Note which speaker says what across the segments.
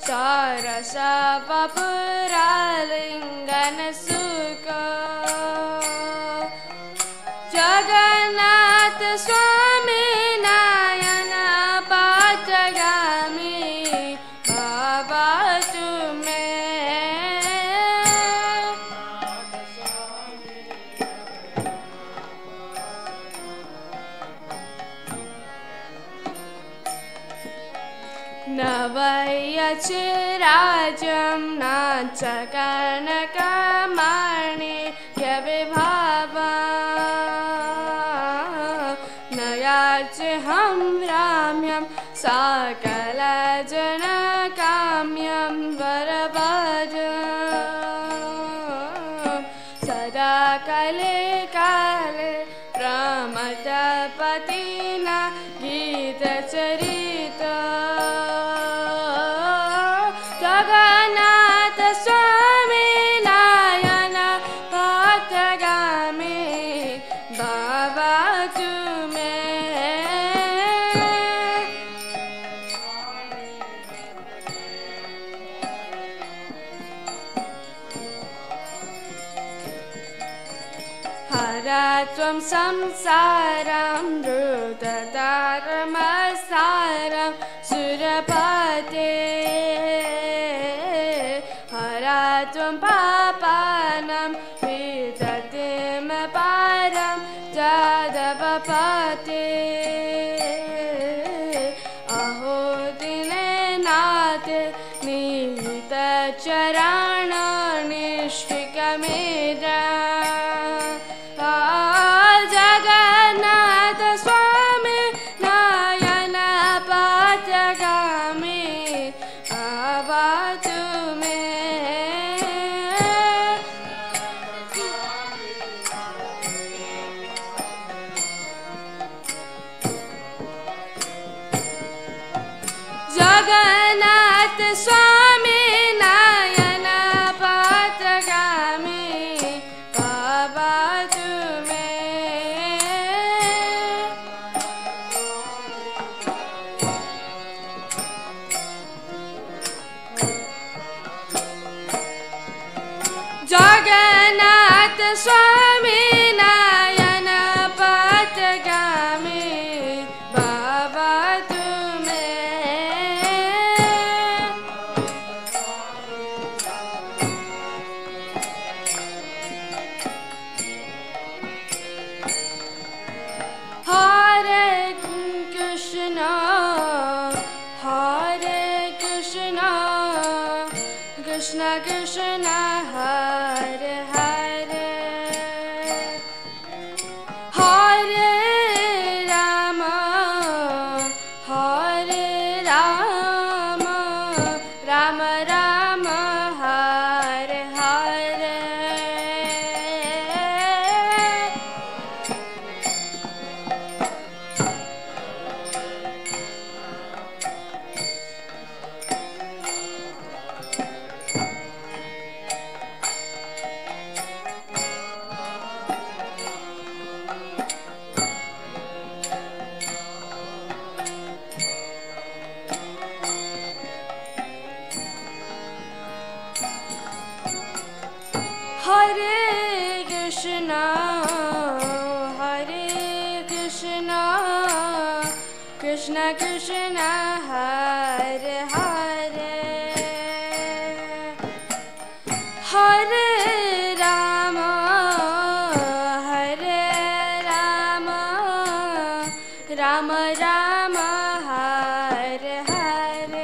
Speaker 1: सरस वपुरालिंगन सुख जगन्नाथ स्वामी नयन पथगामी बाबा तुम्हें नवयचिराजं नाचकनकमाणिक्यविभावा नयाच्यहं राम्यं सकलजनकाम्यं वरभजं सदा काले काले प्रमथपतिना गीतचरिता जगन्नाथ स्वामी नयन पथगामी बाबा तुम्हें हरत्वं संसारं रुदतारमसारं सुरपते हरत्वं पापानं विदतिं पारं जादवपते अहो दिने नाथे निहितचरण निष्ठिकमेधा जगन्नाथ स्वामी नयन पथगामी बाबा तुम्हें जगन्नाथ स्वामी नयन पथगामी बाबा जगन्नाथ स्वामी नयन पथगामी बाबा तुम्हें हरे Krishna Krishna Krishna Hare Hare Hare Ram Ram Ram Hare Hare Hare Krishna Krishna Krishna Hare Hare Hare Ram Ram Ram Hare Hare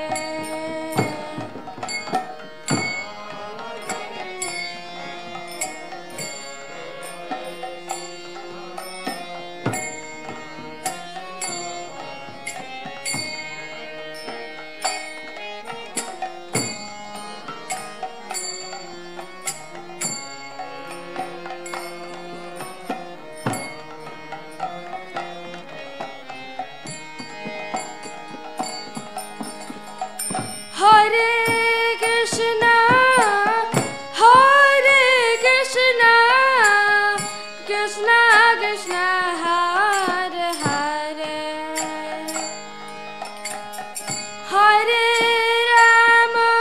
Speaker 1: Hare Krishna, Krishna Krishna, Hare Hare, Hare Rama,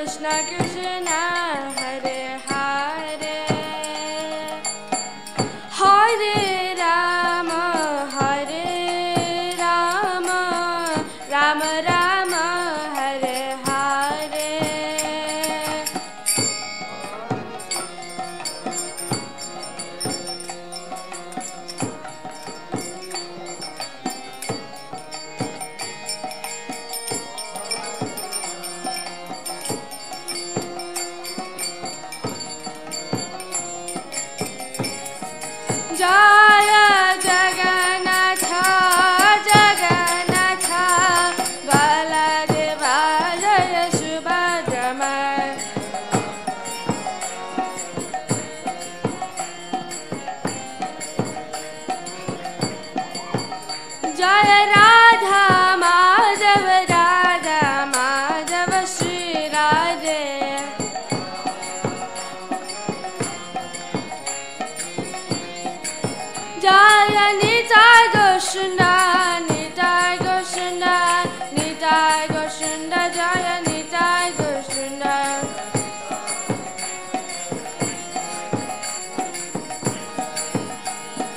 Speaker 1: Krishna Krishna Hare Hare Hare Rama Hare Rama Rama Rama Hare Hare Jaya Jagannath Jagannath Baladeva Jaya Subhadra Jaya Radha Madhava Radha Madhava Shri Radhe Jaya Nitai Goshunda Nitai Goshunda Nitai Goshunda Jaya Nitai Goshunda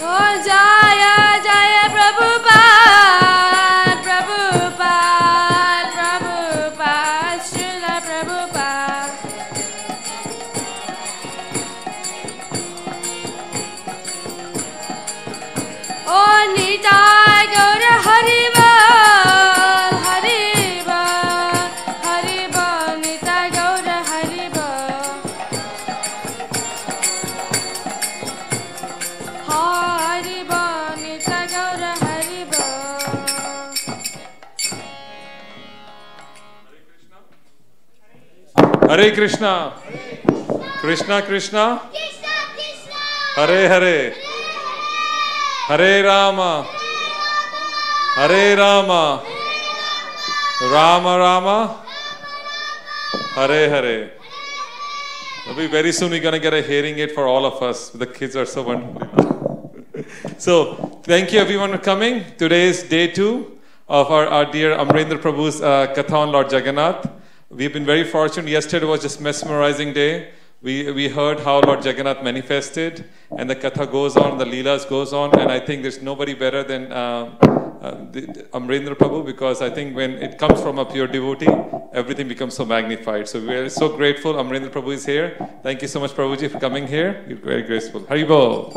Speaker 1: Oh Jaya Jaya Prabhupada Prabhupada Prabhupada Srila Prabhupada Oh Nitai Gaura Haribol Haribol Haribol Nitai Gaura Haribol Haribol Nitai Gaura Haribol
Speaker 2: Hare Krishna Krishna Krishna Hare Hare Hare Rama Hare Rama Rama Rama Hare Hare. Maybe very soon we're going to get a hearing aid for all of us. The kids are so wonderful. So, thank you everyone for coming. Today is day 2 of our dear Amrendra Prabhu's Katha on Lord Jagannath. We've been very fortunate. Yesterday was just mesmerizing day. We heard how Lord Jagannath manifested, and the Katha goes on, the Leelas goes on, and I think there's nobody better than Amrendra Prabhu, because I think when it comes from a pure devotee, everything becomes so magnified. So we are so grateful Amrendra Prabhu is here. Thank you so much, Prabhuji, for coming here. You're very graceful. Haribol.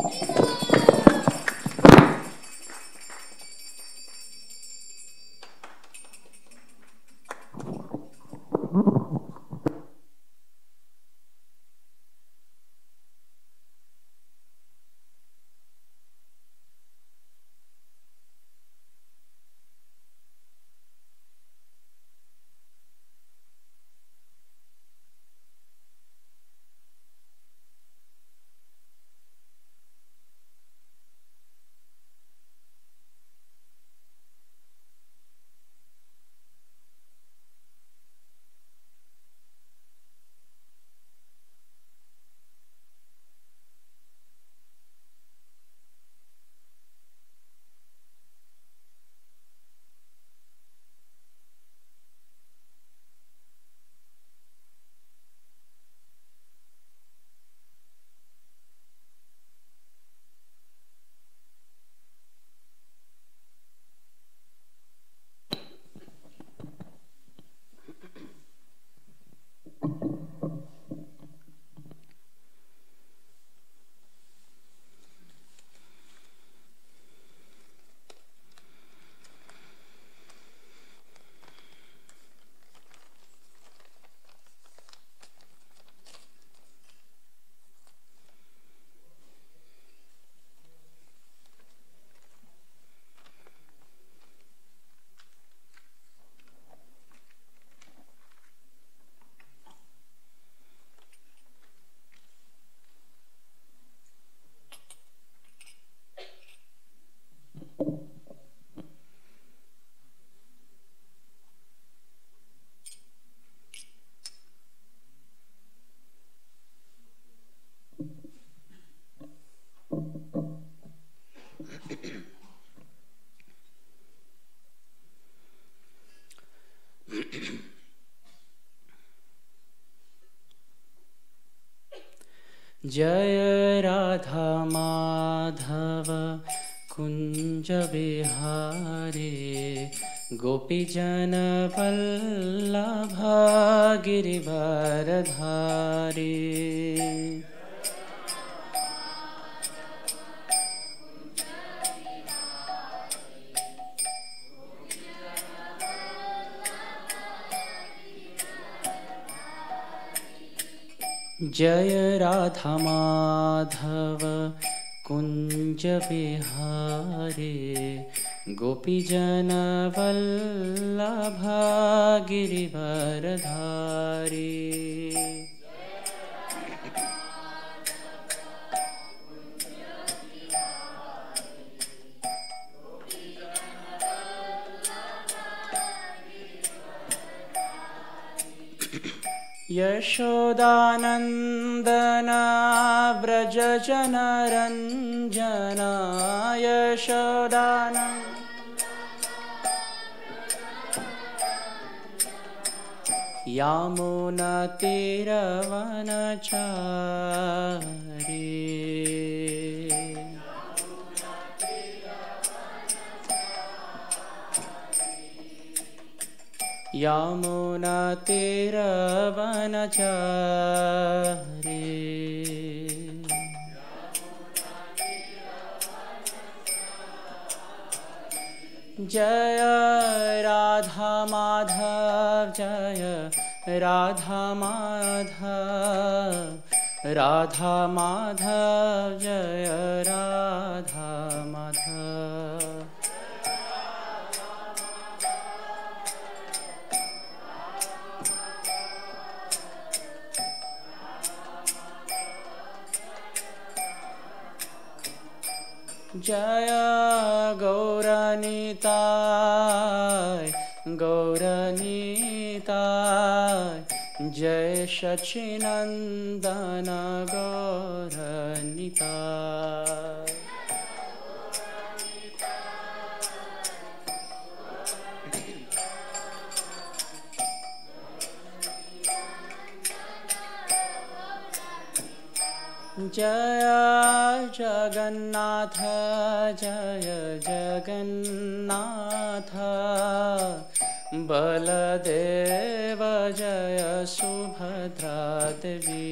Speaker 3: जय राधा माधव कुंज बिहारी गोपीजन वल्लभ गिरिवरधारी। जय राधा माधव कुंज बिहारी गोपीजन वल्लभ गिरिवरधारी। यशोदानंदन व्रज जन रंजना यशोदानंद यामुना तीरवनचारी। यामुना तीरवनचारी। जय राधा माधव जय राधा माधव राधा माधव जय राधा माधव। जय गौरनीताय गौरनीताय जय सच्चिनंदन गौरनीताय। जय जगन्नाथ जय जगन्नाथ बलदेव जय सुभद्रा देवी।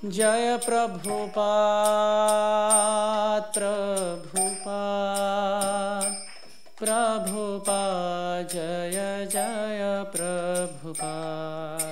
Speaker 3: जय प्रभुपाद प्रभुपाद प्रभुपाद जय जय प्रभुपाद।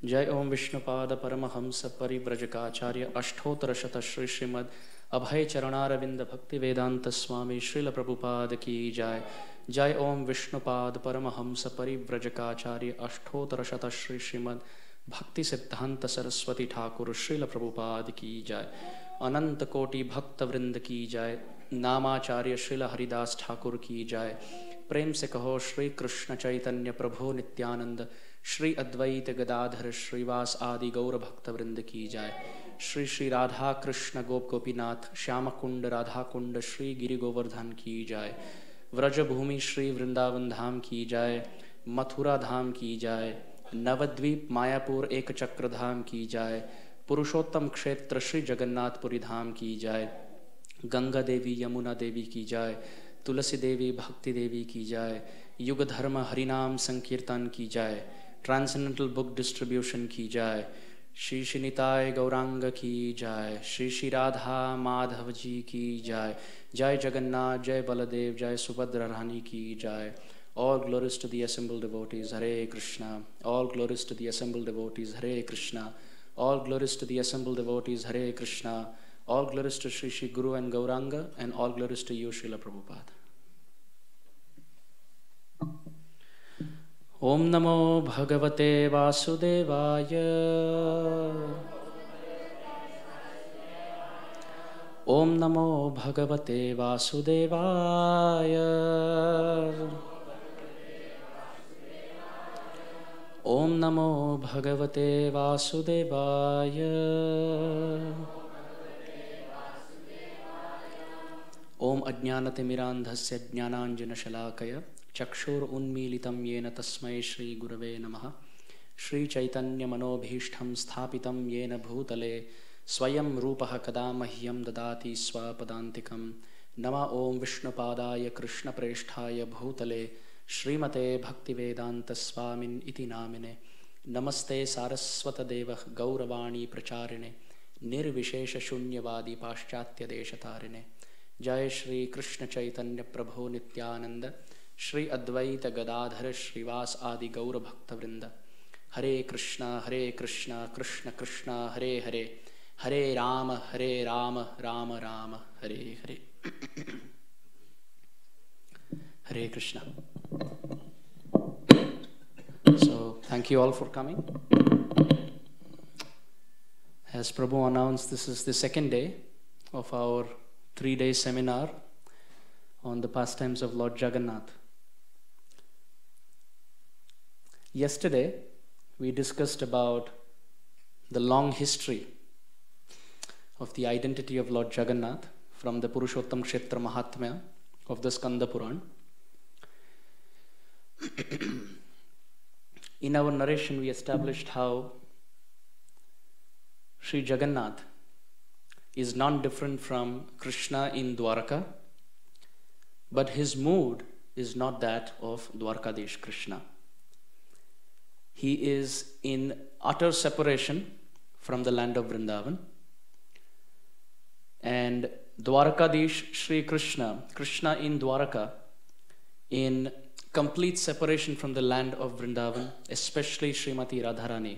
Speaker 3: जय ओम विष्णुपाद परमहंस परिव्रजकाचार्य अष्टोत्तर शत श्री श्रीमद अभय चरणारविंद भक्ति वेदांत स्वामी श्रील प्रभुपाद की जय। जय ओम विष्णुपाद परमहंस परिव्रजकाचार्य अष्टोत्तर शत श्री श्रीमद भक्ति सिद्धांत सरस्वती ठाकुर श्रील प्रभुपाद की जय। अनंत कोटि भक्त वृंद की जय। नामाचार्य श्रील हरिदास ठाकुर की जय। प्रेम से कहो श्री कृष्ण चैतन्य प्रभु नित्यानंद श्री अद्वैत गदाधर श्रीवास आदि गौर भक्त वृंद की जय। श्री श्री राधा कृष्ण गोप गोपीनाथ श्याम कुंड राधा कुंड श्री गिरि गोवर्धन की जय। व्रज भूमि श्री वृंदावन धाम की जय। मथुरा धाम की जय। नवद्वीप मायापुर एक चक्र धाम की जय। पुरुषोत्तम क्षेत्र श्री जगन्नाथपुरी धाम की जय। गंगा देवी यमुना देवी की जय। तुलसी देवी भक्ति देवी की जय। युग धर्म हरिनाम संकीर्तन की जय। ट्रांसेंडेंटल बुक डिस्ट्रीब्यूशन की जय। श्री श्री निताय गौरांग की जय। श्री श्री राधा माधव जी की जय। जय जगन्नाथ जय बलदेव जय सुभद्रा रानी की जय। All glories to the assembled devotees, Hare Krishna. All glories to the assembled devotees, Hare Krishna. All glories to the assembled devotees, Hare Krishna. All glories to Shri Shri Guru and Gauranga, and all glories to you, Srila Prabhupada. Om Namo Bhagavate Vasudevaya. Om Namo Bhagavate Vasudevaya. Om Namo Bhagavate Vasudevaya. Om Ajnanatimirandhasya Jnananjana Shalakaya Chakshur Unmilitam Yena Tasmai Shri Gurave Namaha Shri Chaitanya Manobhishtham Sthapitam Yena Bhutale Swayam Rupaha Kadamahyam Dadati Swapadantikam Nama Om Vishnupadaya Krishna Preshthaya Bhutale Srimate Bhaktivedanta Swamin Iti Namine Namaste Saraswata Devah Gauravani Pracharine Nirvishesha Shunyavadi Paschatya Deshatarine Jai Shri Krishna Chaitanya Prabhu Nityananda Shri Advaita Gadadhara Shrivas Adi Gaura Bhakta Vrinda Hare Krishna Krishna Krishna Hare Hare Hare Rama Rama Rama Hare Hare Hare Krishna. So thank you all for coming. As Prabhu announced, this is the second day of our 3-day seminar on the pastimes of Lord Jagannath. Yesterday, we discussed about the long history of the identity of Lord Jagannath from the Purushottam Kshetra Mahatmya of the Skanda Puran. In our narration, we established how Sri Jagannath is non-different from Krishna in Dwaraka, but his mood is not that of Dwarkadish Krishna. He is in utter separation from the land of Vrindavan, and Dwarkadish Sri Krishna, Krishna in Dwaraka, in complete separation from the land of Vrindavan, especially Srimati Radharani,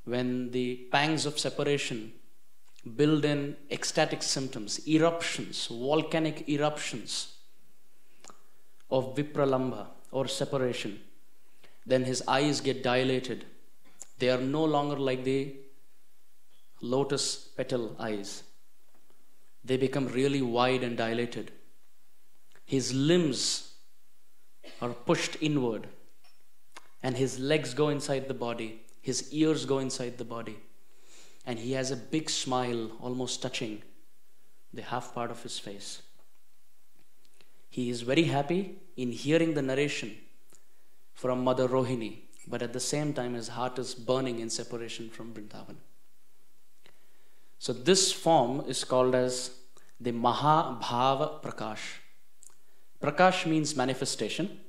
Speaker 3: when the pangs of separation build in ecstatic symptoms, eruptions, volcanic eruptions of Vipralamba or separation, then his eyes get dilated. They are no longer like the lotus petal eyes. They become really wide and dilated. His limbs are pushed inward, and his legs go inside the body, his ears go inside the body, and he has a big smile almost touching the half part of his face. He is very happy in hearing the narration from Mother Rohini, but at the same time his heart is burning in separation from Vrindavan. So this form is called as the Mahabhava Prakash. Prakash means manifestation,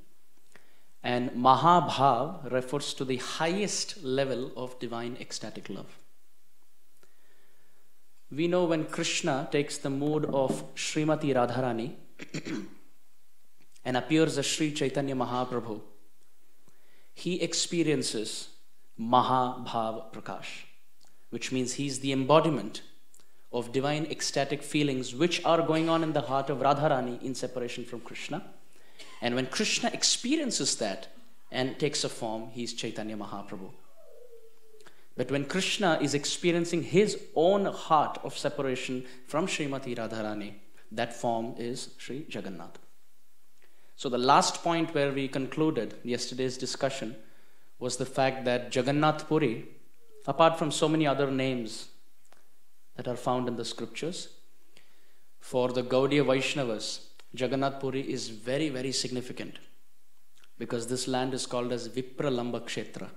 Speaker 3: and Mahabhav refers to the highest level of divine ecstatic love. We know when Krishna takes the mood of Srimati Radharani and appears as Sri Chaitanya Mahaprabhu, he experiences Mahabhav Prakash, which means he's the embodiment of divine ecstatic feelings which are going on in the heart of Radharani in separation from Krishna. And when Krishna experiences that and takes a form, he is Chaitanya Mahaprabhu. But when Krishna is experiencing his own heart of separation from Srimati Radharani, that form is Sri Jagannath. So the last point where we concluded yesterday's discussion was the fact that Jagannath Puri, apart from so many other names that are found in the scriptures, for the Gaudiya Vaishnavas, Jagannath Puri is very, very significant, because this land is called as Vipralamba Kshetra,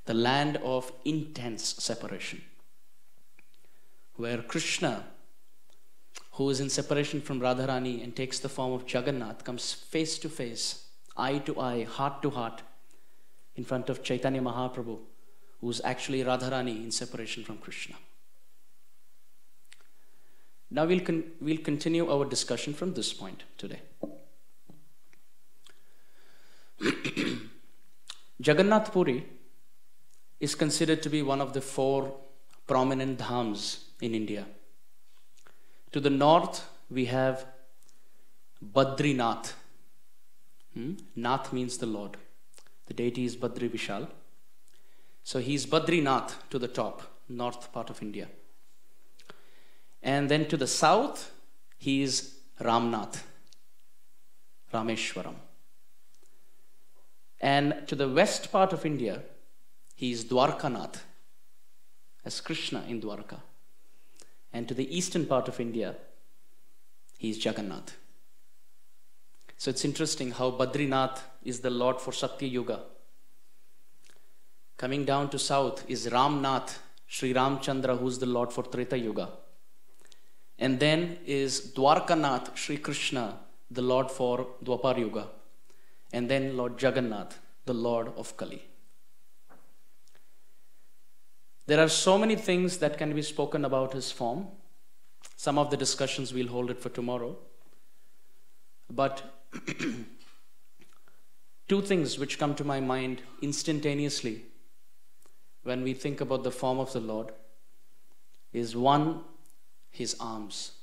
Speaker 3: the land of intense separation, where Krishna, who is in separation from Radharani and takes the form of Jagannath, comes face to face, eye to eye, heart to heart, in front of Chaitanya Mahaprabhu, who is actually Radharani in separation from Krishna. Now we'll continue our discussion from this point today. Jagannath Puri is considered to be one of the 4 prominent dhams in India. To the north, we have Badrinath. Nath means the Lord. The deity is Badri Vishal. So he's Badrinath to the top, north part of India. And then to the south, he is Ramnath, Rameshwaram. And to the west part of India, he is Dwarkanath, as Krishna in Dwarka. And to the eastern part of India, he is Jagannath. So it's interesting how Badrinath is the Lord for Satya Yuga. Coming down to south is Ramnath, Sri Ramchandra, who's the Lord for Treta Yuga. And then is Dwarkanath, Sri Krishna, the Lord for Dwapar Yuga. And then Lord Jagannath, the Lord of Kali. There are so many things that can be spoken about his form. Some of the discussions we'll hold it for tomorrow. But two things which come to my mind instantaneously when we think about the form of the Lord is one, his arms.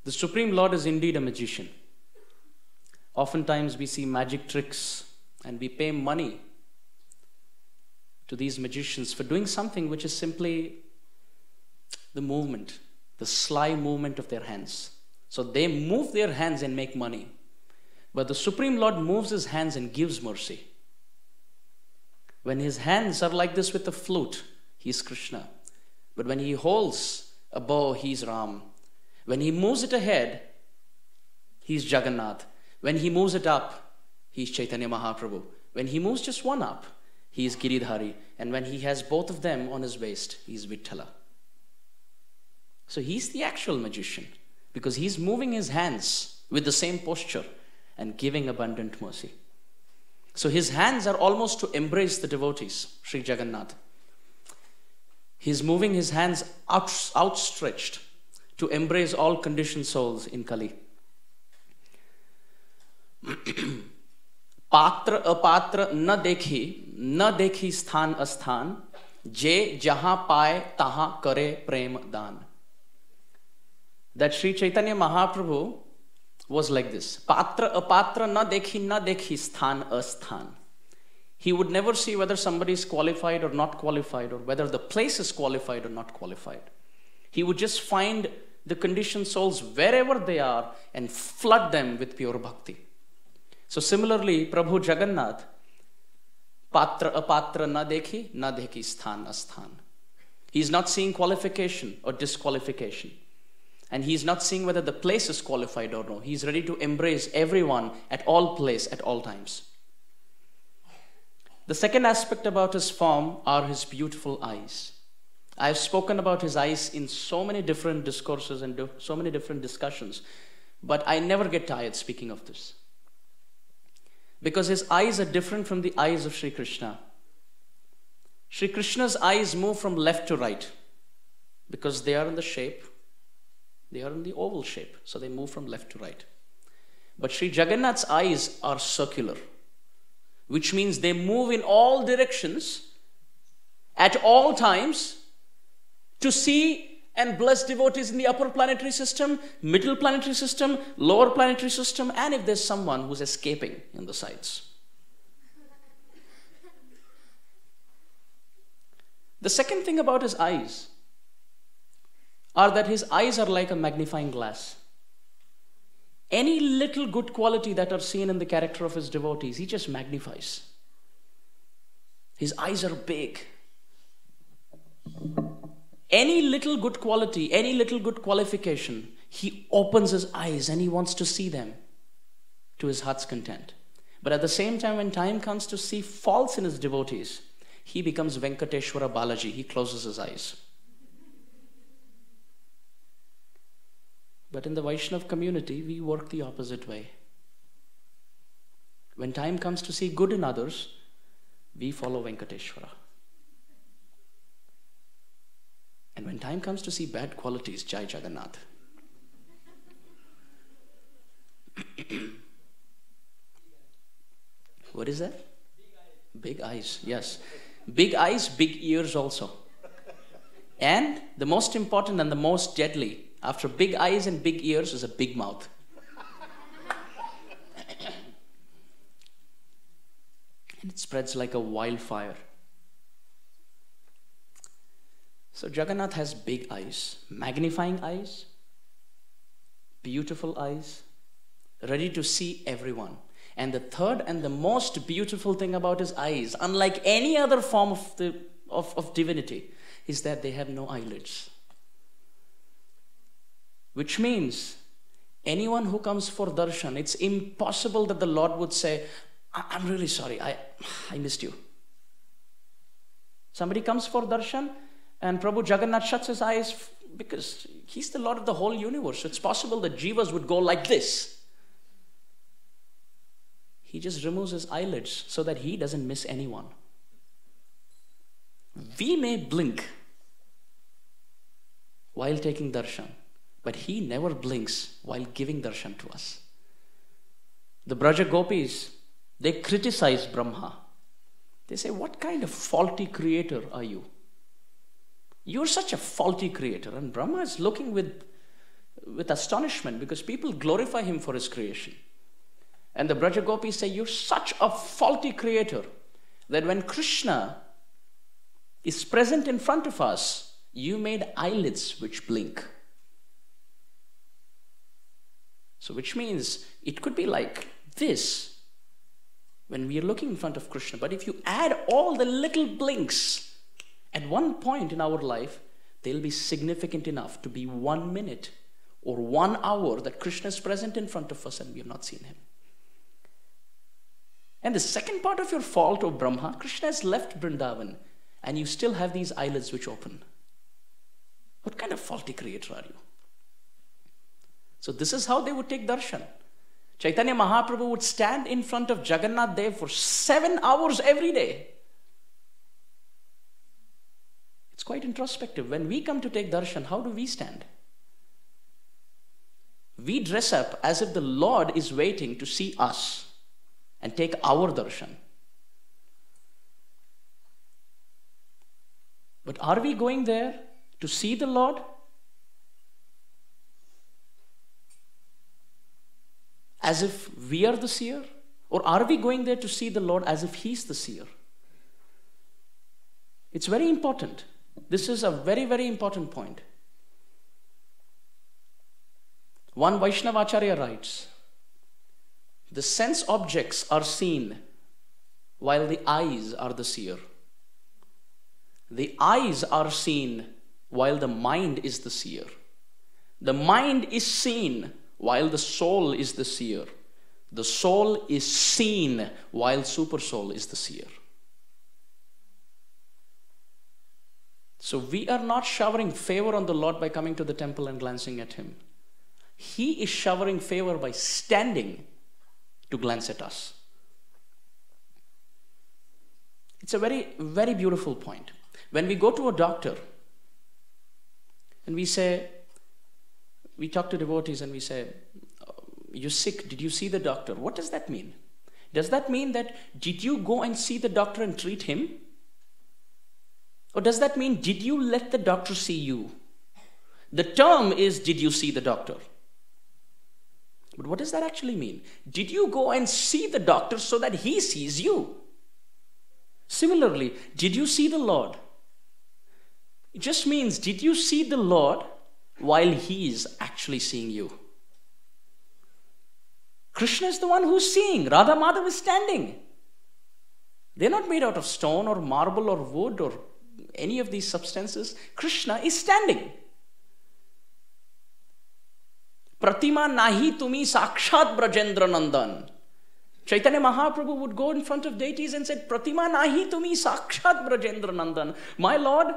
Speaker 3: The Supreme Lord is indeed a magician. Oftentimes we see magic tricks and we pay money to these magicians for doing something which is simply the movement, the sly movement of their hands. So they move their hands and make money. But the Supreme Lord moves his hands and gives mercy. When his hands are like this with a flute, he's Krishna. But when he holds a bow, he's Ram. When he moves it ahead, he's Jagannath. When he moves it up, he's Chaitanya Mahaprabhu. When he moves just one up, he is Giridhari. And when he has both of them on his waist, he's Vitthala. So he's the actual magician because he's moving his hands with the same posture and giving abundant mercy. So his hands are almost to embrace the devotees, Sri Jagannath. He's moving his hands outstretched to embrace all conditioned souls in Kali. Patra apatra na dekhi sthan asthan, je jaha paye taha kare prem dan. That Sri Chaitanya Mahaprabhu was like this. Patra apatra na dekhi sthan asthan. He would never see whether somebody is qualified or not qualified, or whether the place is qualified or not qualified. He would just find the conditioned souls wherever they are and flood them with pure bhakti. So similarly, Prabhu Jagannath, patra apatra na dekhi sthan asthan. He's not seeing qualification or disqualification. And he's not seeing whether the place is qualified or no. He's ready to embrace everyone at all place, at all times. The second aspect about his form are his beautiful eyes. I've spoken about his eyes in so many different discourses and so many different discussions, but I never get tired speaking of this. Because his eyes are different from the eyes of Sri Krishna. Sri Krishna's eyes move from left to right because they are in the shape, they are in the oval shape, so they move from left to right. But Sri Jagannath's eyes are circular, which means they move in all directions at all times to see and bless devotees in the upper planetary system, middle planetary system, lower planetary system, and if there's someone who's escaping in the sides. The second thing about his eyes are that his eyes are like a magnifying glass. Any little good quality that are seen in the character of his devotees, he just magnifies. His eyes are big. Any little good quality, any little good qualification, he opens his eyes and he wants to see them to his heart's content. But at the same time, when time comes to see faults in his devotees, he becomes Venkateshwara Balaji. He closes his eyes. But in the Vaishnav community, we work the opposite way. When time comes to see good in others, we follow Venkateshwara. And when time comes to see bad qualities, Jai Jagannath. What is that? Big eyes, yes. Big eyes, big ears also. And the most important and the most deadly, after big eyes and big ears, is a big mouth. And it spreads like a wildfire. So Jagannath has big eyes, magnifying eyes, beautiful eyes, ready to see everyone. And the third and the most beautiful thing about his eyes, unlike any other form of divinity, is that they have no eyelids. Which means anyone who comes for darshan, it's impossible that the Lord would say, I'm really sorry, I missed you. Somebody comes for darshan and Prabhu Jagannath shuts his eyes because he's the Lord of the whole universe. So it's possible that jivas would go like this. He just removes his eyelids so that he doesn't miss anyone. We may blink while taking darshan, but he never blinks while giving darshan to us. The Braja Gopis, they criticize Brahma. They say, what kind of faulty creator are you? You're such a faulty creator. And Brahma is looking with astonishment because people glorify him for his creation. And the Braja Gopis say, you're such a faulty creator that when Krishna is present in front of us, you made eyelids which blink. So which means it could be like this when we are looking in front of Krishna. But if you add all the little blinks at one point in our life, they'll be significant enough to be 1 minute or 1 hour that Krishna is present in front of us and we have not seen him. And the second part of your fault, O Brahma, Krishna has left Vrindavan and you still have these eyelids which open. What kind of faulty creator are you? So this is how they would take darshan. Chaitanya Mahaprabhu would stand in front of Jagannath Dev for 7 hours every day. It's quite introspective. When we come to take darshan, how do we stand? We dress up as if the Lord is waiting to see us and take our darshan. But are we going there to see the Lord? As if we are the seer? Or are we going there to see the Lord as if he's the seer? It's very important. This is a very, very important point. One Vaishnavacharya writes, the sense objects are seen while the eyes are the seer. The eyes are seen while the mind is the seer. The mind is seen while the soul is the seer. The soul is seen while super soul is the seer. So we are not showering favor on the Lord by coming to the temple and glancing at him. He is showering favor by standing to glance at us. It's a very, very beautiful point. When we go to a doctor and we talk to devotees and we say, you're sick, did you see the doctor? What does that mean? Does that mean that did you go and see the doctor and treat him? Or does that mean did you let the doctor see you? The term is did you see the doctor? But what does that actually mean? Did you go and see the doctor so that he sees you? Similarly, did you see the Lord? It just means did you see the Lord while he is actually seeing you? Krishna is the one who's seeing. Radha Madhav is standing. They're not made out of stone or marble or wood or any of these substances. Krishna is standing. Pratima nahi tumi sakshat Brajendra Nandan. Chaitanya Mahaprabhu would go in front of deities and said, Pratima nahi tumi sakshat Brajendra Nandan. My Lord,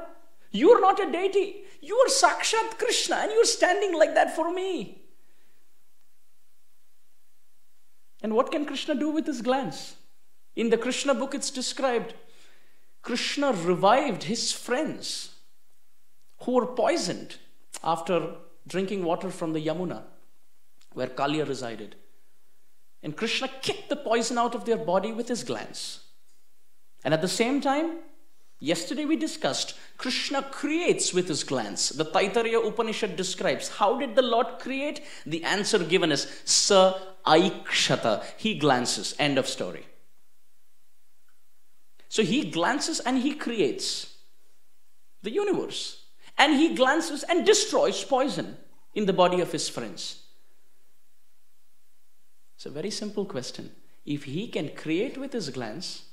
Speaker 3: you are not a deity. You are Sakshat Krishna and you are standing like that for me. And what can Krishna do with his glance? In the Krishna book it's described, Krishna revived his friends who were poisoned after drinking water from the Yamuna, where Kaliya resided. And Krishna kicked the poison out of their body with his glance. And at the same time, yesterday we discussed, Krishna creates with his glance. The Taittiriya Upanishad describes, how did the Lord create? The answer given is, Sa Aikshata. He glances. End of story. So he glances and he creates the universe. and he glances and destroys poison in the body of his friends. It's a very simple question. If he can create with his glance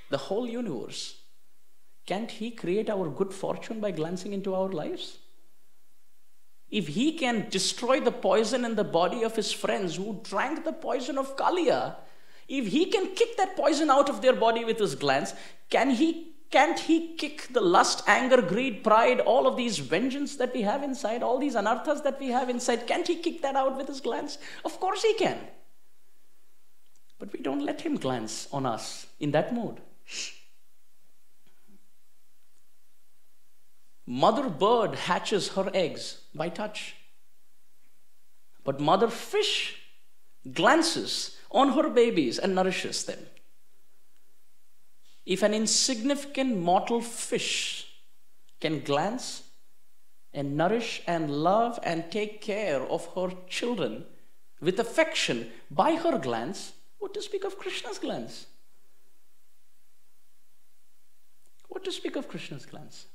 Speaker 3: the whole universe, can't he create our good fortune by glancing into our lives? If he can destroy the poison in the body of his friends who drank the poison of Kaliya, if he can kick that poison out of their body with his glance, can't he kick the lust, anger, greed, pride, all of these vengeance that we have inside, all these anarthas that we have inside, can't he kick that out with his glance? Of course he can. But we don't let him glance on us in that mode. Mother bird hatches her eggs by touch. But mother fish glances on her babies and nourishes them. If an insignificant mortal fish can glance and nourish and love and take care of her children with affection by her glance, what to speak of Krishna's glance? What to speak of Krishna's glance?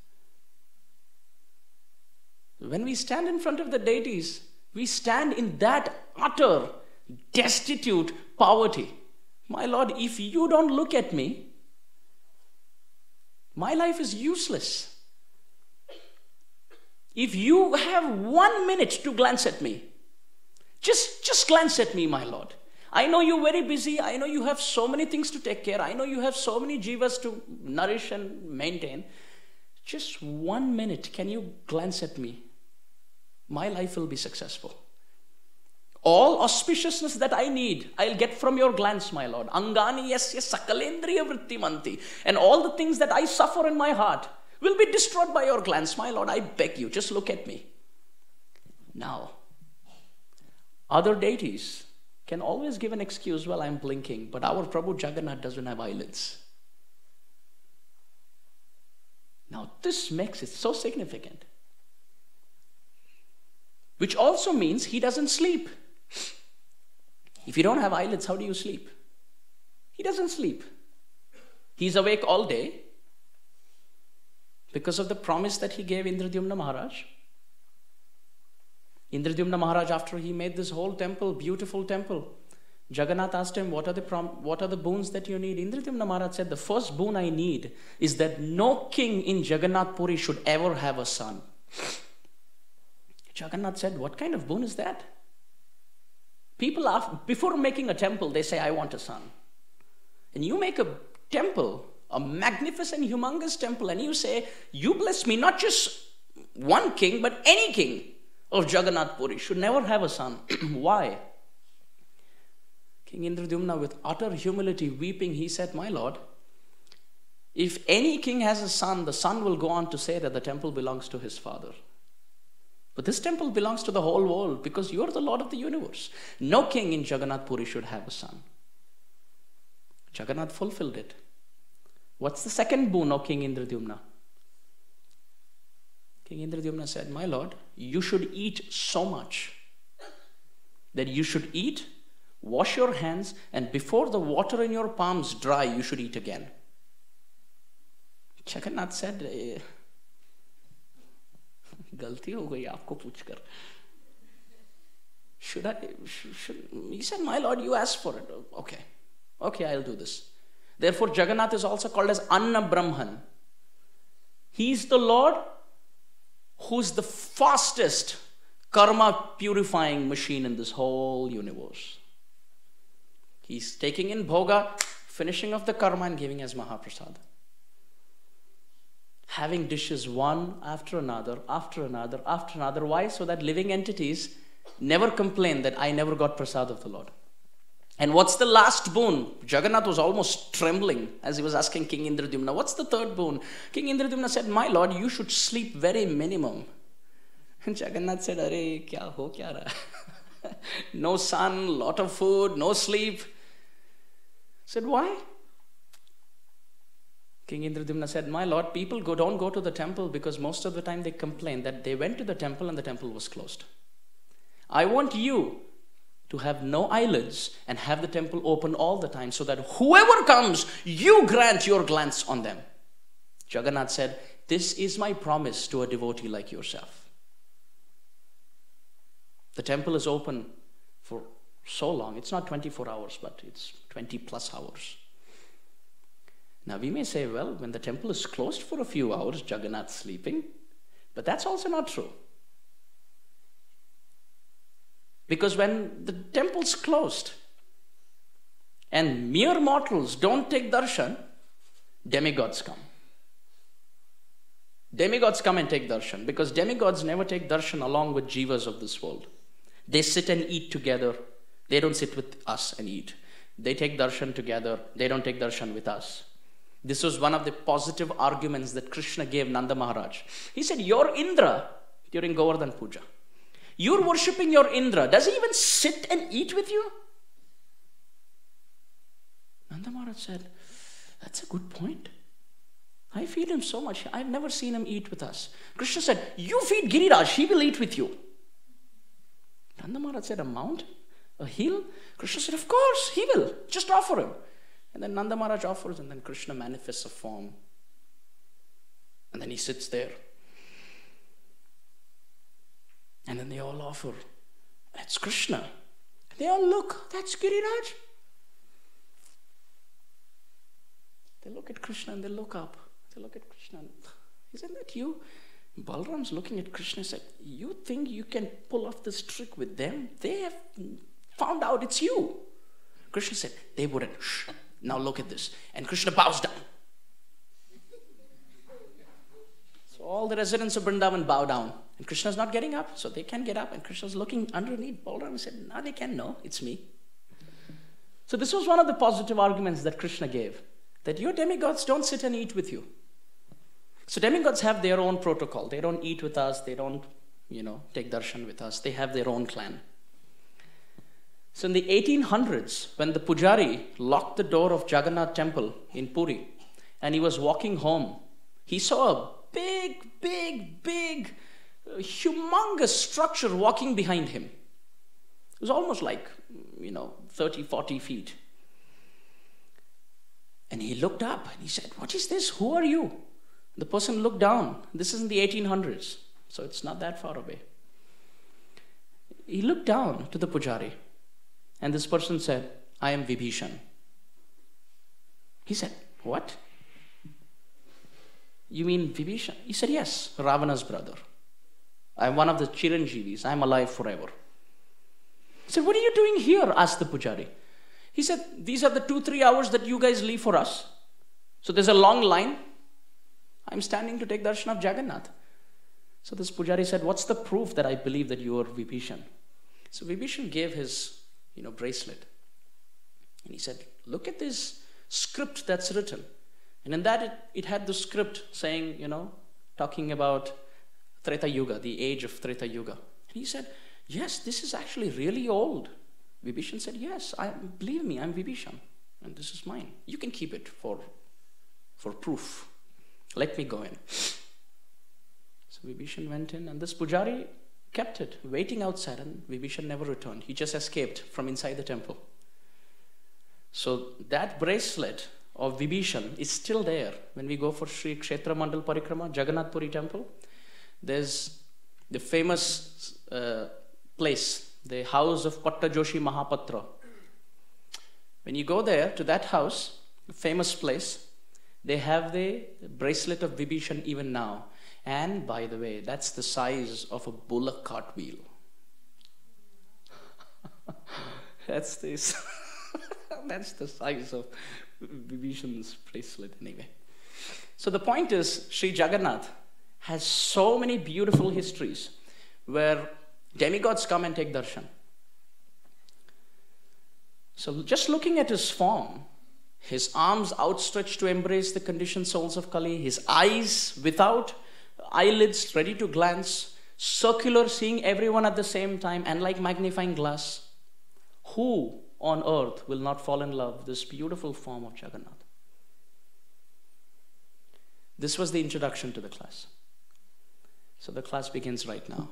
Speaker 3: When we stand in front of the deities, we stand in that utter, destitute poverty. My Lord, if you don't look at me, my life is useless. If you have 1 minute to glance at me, just glance at me, my Lord. I know you're very busy. I know you have so many things to take care. I know you have so many jivas to nourish and maintain. Just 1 minute, can you glance at me? My life will be successful. All auspiciousness that I need, I'll get from your glance, my Lord. Angani yasya sakalendriya vrittimanti. And all the things that I suffer in my heart will be destroyed by your glance, my Lord. I beg you, just look at me. Now, other deities can always give an excuse, well, I'm blinking, but our Prabhu Jagannath doesn't have eyelids. Now, this makes it so significant. Which also means he doesn't sleep. If you don't have eyelids, how do you sleep? He doesn't sleep. He's awake all day because of the promise that he gave Indradyumna Maharaj. Indradyumna Maharaj, after he made this whole temple, beautiful temple, Jagannath asked him, what are the boons that you need? Indradyumna Maharaj said, the first boon I need is that no king in Jagannath Puri should ever have a son. Jagannath said, what kind of boon is that? People, before making a temple, they say, I want a son. And you make a temple, a magnificent, humongous temple, and you say, you bless me, not just one king, but any king of Jagannath Puri should never have a son. Why? King Indradyumna, with utter humility, weeping, he said, my Lord, if any king has a son, the son will go on to say that the temple belongs to his father. But this temple belongs to the whole world because you are the Lord of the universe. No king in Jagannath Puri should have a son. Jagannath fulfilled it. What's the second boon of King Indradyumna? King Indradyumna said, my Lord, you should eat so much that you should eat, wash your hands, and before the water in your palms dry, you should eat again. Jagannath said, गलती हो गई आपको पूछकर. He said, my Lord, you asked for it. Okay, I'll do this. Therefore, Jagannath is also called as Anna Brahman. He's the Lord who's the fastest karma purifying machine in this whole universe. He's taking in bhoga, finishing off the karma and giving as Mahaprasad. Having dishes one after another, after another, after another. Why? So that living entities never complain that I never got prasad of the Lord. And what's the last boon? Jagannath was almost trembling as he was asking King Indradyumna, what's the third boon? King Indradyumna said, my Lord, you should sleep very minimum. And Jagannath said, Arey, kya ho kya raha? No sun, lot of food, no sleep. Said, why? King Indradyumna said, my Lord, people don't go to the temple because most of the time they complain that they went to the temple and the temple was closed. I want you to have no eyelids and have the temple open all the time so that whoever comes, you grant your glance on them. Jagannath said, "This is my promise to a devotee like yourself." The temple is open for so long. It's not 24 hours, but it's 20 plus hours. Now we may say, well, when the temple is closed for a few hours, Jagannath's sleeping. But that's also not true. Because when the temple's closed and mere mortals don't take darshan, demigods come. Demigods come and take darshan, because demigods never take darshan along with jivas of this world. They sit and eat together. They don't sit with us and eat. They take darshan together. They don't take darshan with us. This was one of the positive arguments that Krishna gave Nanda Maharaj. He said, your Indra, during Govardhan Puja, you're worshipping your Indra. Does he even sit and eat with you? Nanda Maharaj said, that's a good point. I feed him so much. I've never seen him eat with us. Krishna said, you feed Giriraj, he will eat with you. Nanda Maharaj said, a mountain? A hill? Krishna said, of course, he will. Just offer him. And then Nanda Maharaj offers, and then Krishna manifests a form. And then he sits there. And then they all offer. It's Krishna. They all look, that's Giriraj. They look at Krishna and they look up. They look at Krishna and, isn't that you? Balram's looking at Krishna and said, you think you can pull off this trick with them? They have found out it's you. Krishna said, they wouldn't. Shh. Now look at this. And Krishna bows down. So all the residents of Vrindavan bow down. And Krishna's not getting up, so they can't get up. And Krishna's looking underneath Balram and said, now they can know, it's me. So this was one of the positive arguments that Krishna gave, that your demigods don't sit and eat with you. So demigods have their own protocol. They don't eat with us. They don't, take darshan with us. They have their own clan. So in the 1800s, when the pujari locked the door of Jagannath temple in Puri, and he was walking home, he saw a big, humongous structure walking behind him. It was almost like, 30, 40 feet. And he looked up and he said, what is this? Who are you? The person looked down. This is in the 1800s, so it's not that far away. He looked down to the pujari, and this person said, I am Vibhishan. He said, what? You mean Vibhishan? He said, yes, Ravana's brother. I am one of the Chiranjeevis. I am alive forever. He said, what are you doing here? Asked the pujari. He said, these are the 2-3 hours that you guys leave for us. So there's a long line. I'm standing to take darshan of Jagannath. So this pujari said, what's the proof that I believe that you are Vibhishan? So Vibhishan gave his, bracelet. And he said, look at this script that's written. And in that it had the script saying, talking about Treta Yuga, the age of Treta Yuga. And he said, yes, this is actually really old. Vibhishan said, yes, believe me, I'm Vibhishan. And this is mine. You can keep it for proof. Let me go in. So Vibhishan went in, and this pujari kept it, waiting outside, and Vibhishan never returned. He just escaped from inside the temple. So that bracelet of Vibhishan is still there. When we go for Sri Kshetra Mandal Parikrama, Jagannath Puri temple, there's the famous place, the house of Patta Joshi Mahapatra. When you go there to that house, the famous place, they have the bracelet of Vibhishan even now. And by the way, that's the size of a bullock cart wheel. That's the size of Vibhishan's bracelet anyway. So the point is, Sri Jagannath has so many beautiful histories where demigods come and take darshan. So just looking at his form, his arms outstretched to embrace the conditioned souls of Kali, his eyes without eyelids ready to glance, circular, seeing everyone at the same time, and like magnifying glass. Who on earth will not fall in love with this beautiful form of Jagannath? This was the introduction to the class. So the class begins right now.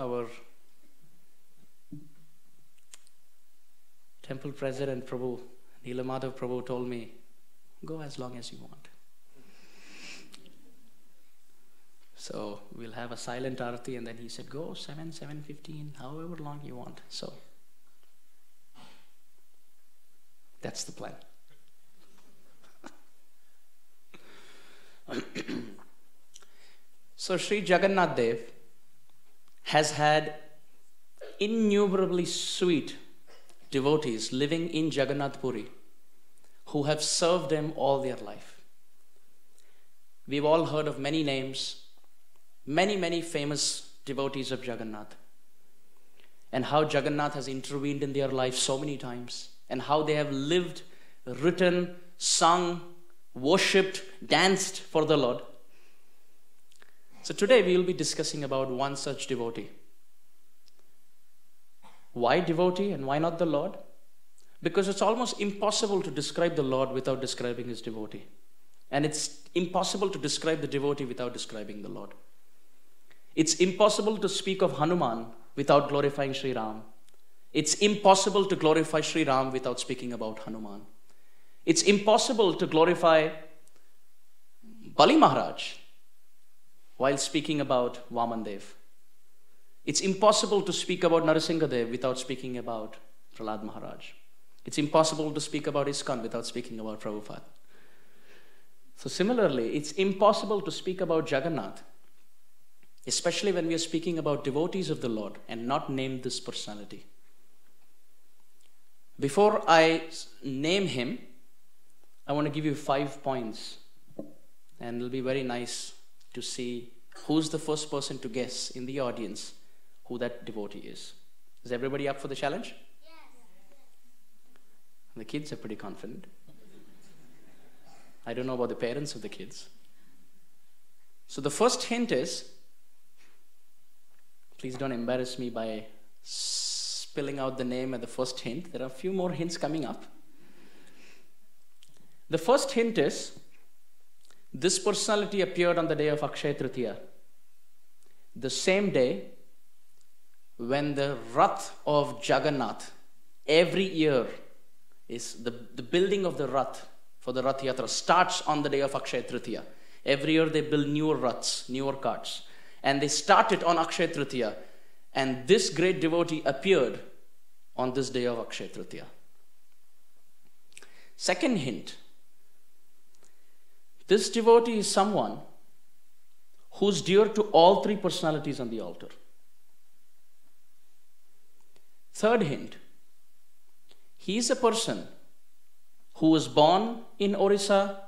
Speaker 3: Our temple president, Prabhu, Nilamadhav Prabhu told me, go as long as you want. So we'll have a silent arati, and then he said, go 7:15, however long you want. So that's the plan. So Sri Jagannath Dev has had innumerably sweet devotees living in Jagannath Puri who have served him all their life. We've all heard of many names, many famous devotees of Jagannath, and how Jagannath has intervened in their life so many times, and how they have lived, written, sung, worshipped, danced for the Lord. So today we will be discussing about one such devotee. Why devotee and why not the Lord? Because it's almost impossible to describe the Lord without describing his devotee. And it's impossible to describe the devotee without describing the Lord. It's impossible to speak of Hanuman without glorifying Sri Ram. It's impossible to glorify Sri Ram without speaking about Hanuman. It's impossible to glorify Bali Maharaj while speaking about Vaman Dev. It's impossible to speak about Narasimha Dev without speaking about Prahlad Maharaj. It's impossible to speak about ISKCON without speaking about Prabhupada. So similarly, it's impossible to speak about Jagannath, especially when we are speaking about devotees of the Lord, and not name this personality. Before I name him, I want to give you 5 points, and it'll be very nice to see who's the first person to guess in the audience who that devotee is. Is everybody up for the challenge? Yes. The kids are pretty confident. I don't know about the parents of the kids. So the first hint is, please don't embarrass me by spilling out the name at the first hint. There are a few more hints coming up. The first hint is, this personality appeared on the day of Akshaya Tritiya, the same day when the Rath of Jagannath, every year, is the building of the Rath for the Ratha-yatra starts on the day of Akshaya Tritiya. Every year they build newer Raths, newer carts. And they start it on Akshaya Tritiya. And this great devotee appeared on this day of Akshaya Tritiya. Second hint. This devotee is someone who's dear to all three personalities on the altar. Third hint. He is a person who was born in Orissa,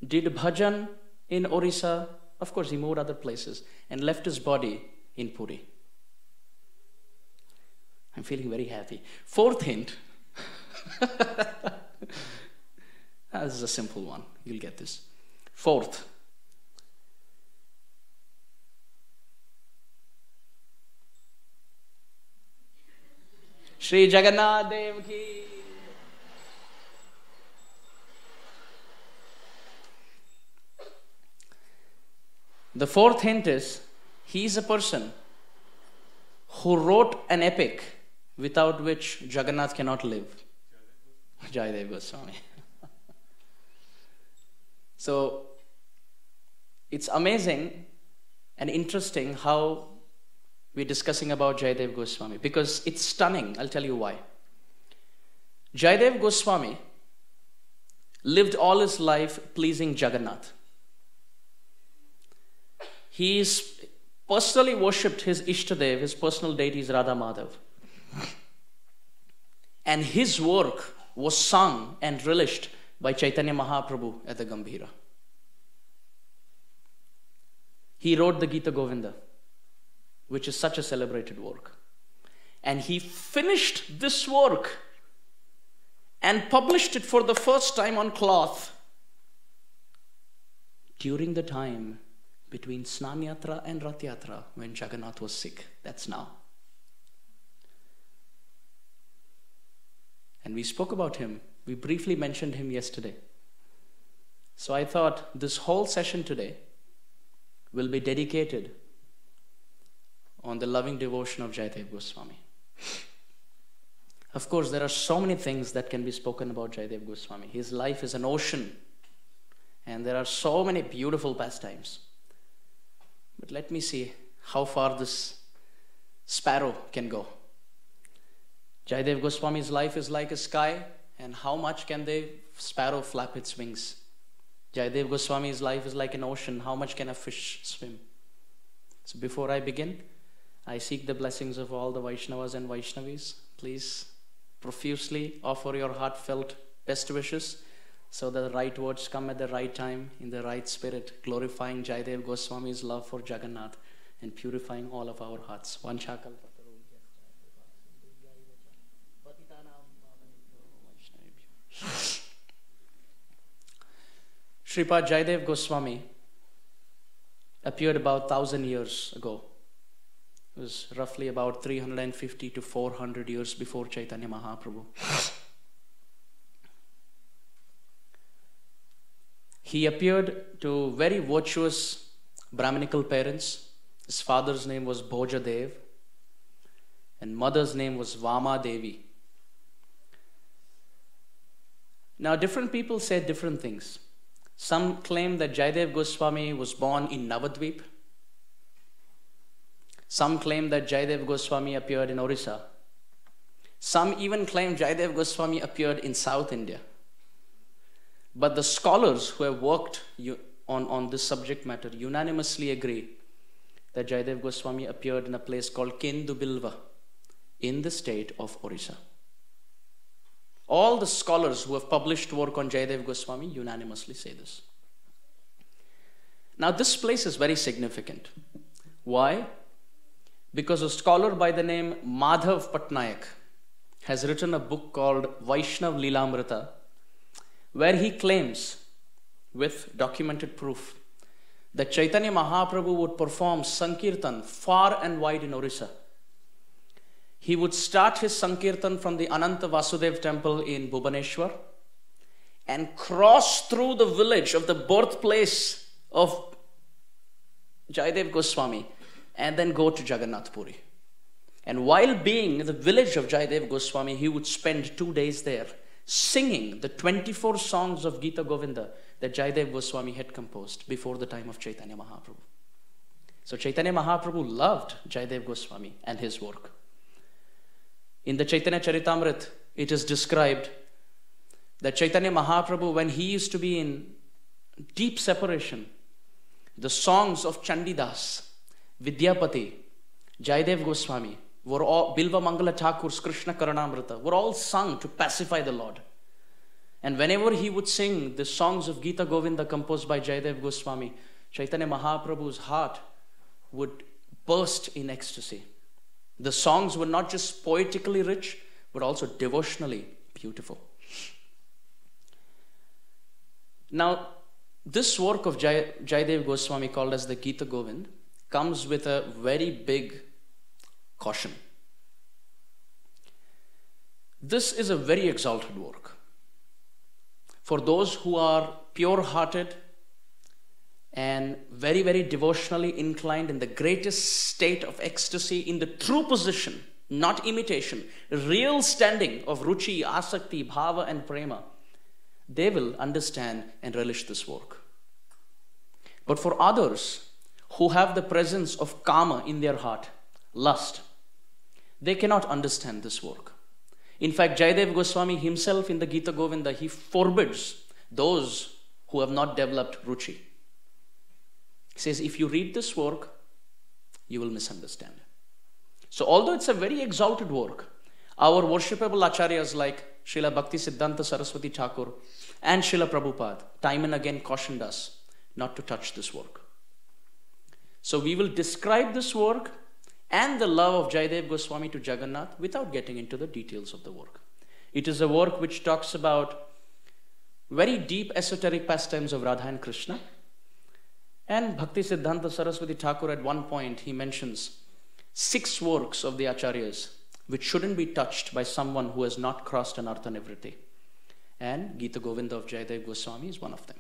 Speaker 3: did bhajan in Orissa, of course he moved other places, and left his body in Puri. I'm feeling very happy. Fourth hint. This is a simple one. You'll get this. Fourth. Shri Jagannath Dev ki. The fourth hint is, he is a person who wrote an epic without which Jagannath cannot live. Jayadeva Goswami. So, it's amazing and interesting how we're discussing about Jayadeva Goswami, because it's stunning. I'll tell you why. Jayadeva Goswami lived all his life pleasing Jagannath. He personally worshipped his Ishtadev, his personal deities Radha Madhav. And his work was sung and relished by Chaitanya Mahaprabhu at the Gambhira. He wrote the Gita-govinda, which is such a celebrated work. And he finished this work and published it for the first time on cloth during the time between Snanyatra and Ratha-yatra when Jagannath was sick. That's now. And we spoke about him. We briefly mentioned him yesterday. So I thought this whole session today will be dedicated on the loving devotion of Jayadeva Goswami. Of course, there are so many things that can be spoken about Jayadeva Goswami. His life is an ocean, and there are so many beautiful pastimes. But let me see how far this sparrow can go. Jayadeva Goswami's life is like a sky, and how much can the sparrow flap its wings? Jayadeva Goswami's life is like an ocean. How much can a fish swim? So before I begin, I seek the blessings of all the Vaishnavas and Vaishnavis. Please profusely offer your heartfelt best wishes so that the right words come at the right time, in the right spirit, glorifying Jayadeva Goswami's love for Jagannath and purifying all of our hearts. Sripad Jayadeva Goswami appeared about 1,000 years ago. It was roughly about 350 to 400 years before Chaitanya Mahaprabhu. He appeared to very virtuous Brahminical parents. His father's name was Bhojadev and mother's name was Vama Devi. Now, different people say different things. Some claim that Jayadeva Goswami was born in Navadvip. Some claim that Jayadeva Goswami appeared in Orissa. Some even claim Jayadeva Goswami appeared in South India. But the scholars who have worked on this subject matter unanimously agree that Jayadeva Goswami appeared in a place called Kendubilva in the state of Orissa. All the scholars who have published work on Jayadeva Goswami unanimously say this. Now, this place is very significant. Why? Because a scholar by the name Madhav Patnaik has written a book called Vaishnav Lilamrita, where he claims, with documented proof, that Chaitanya Mahaprabhu would perform Sankirtan far and wide in Orissa. He would start his Sankirtan from the Ananta Vasudev temple in Bhubaneswar and cross through the village of the birthplace of Jayadeva Goswami and then go to Jagannath Puri. And while being in the village of Jayadeva Goswami, he would spend 2 days there singing the 24 songs of Gita-govinda that Jayadeva Goswami had composed before the time of Chaitanya Mahaprabhu. So Chaitanya Mahaprabhu loved Jayadeva Goswami and his work. In the Chaitanya Charitamrita, it is described that Chaitanya Mahaprabhu, when he used to be in deep separation, the songs of Chandidas, Vidyapati, Jayadeva Goswami, were all, Bilva Mangala Thakur's Krishna Karanamrita, were all sung to pacify the Lord. And whenever he would sing the songs of Gita-govinda composed by Jayadeva Goswami, Chaitanya Mahaprabhu's heart would burst in ecstasy. The songs were not just poetically rich, but also devotionally beautiful. Now, this work of Jayadeva Goswami, called as the Gita-govinda, comes with a very big caution. This is a very exalted work. For those who are pure-hearted and very, very devotionally inclined, in the greatest state of ecstasy, in the true position, not imitation, real standing of ruchi, asakti, bhava and prema, they will understand and relish this work. But for others who have the presence of kama in their heart, lust, they cannot understand this work. In fact, Jayadeva Goswami himself in the Gita-govinda, he forbids those who have not developed ruchi. He says, if you read this work, you will misunderstand. So although it's a very exalted work, our worshipable acharyas like Srila Bhakti Siddhanta Saraswati Thakur and Srila Prabhupada time and again cautioned us not to touch this work. So we will describe this work and the love of Jayadeva Goswami to Jagannath without getting into the details of the work. It is a work which talks about very deep esoteric pastimes of Radha and Krishna. And Bhakti Siddhanta Saraswati Thakur, at one point, he mentions 6 works of the acharyas which shouldn't be touched by someone who has not crossed an Artha Nivriti. And Gita-govinda of Jayadeva Goswami is one of them.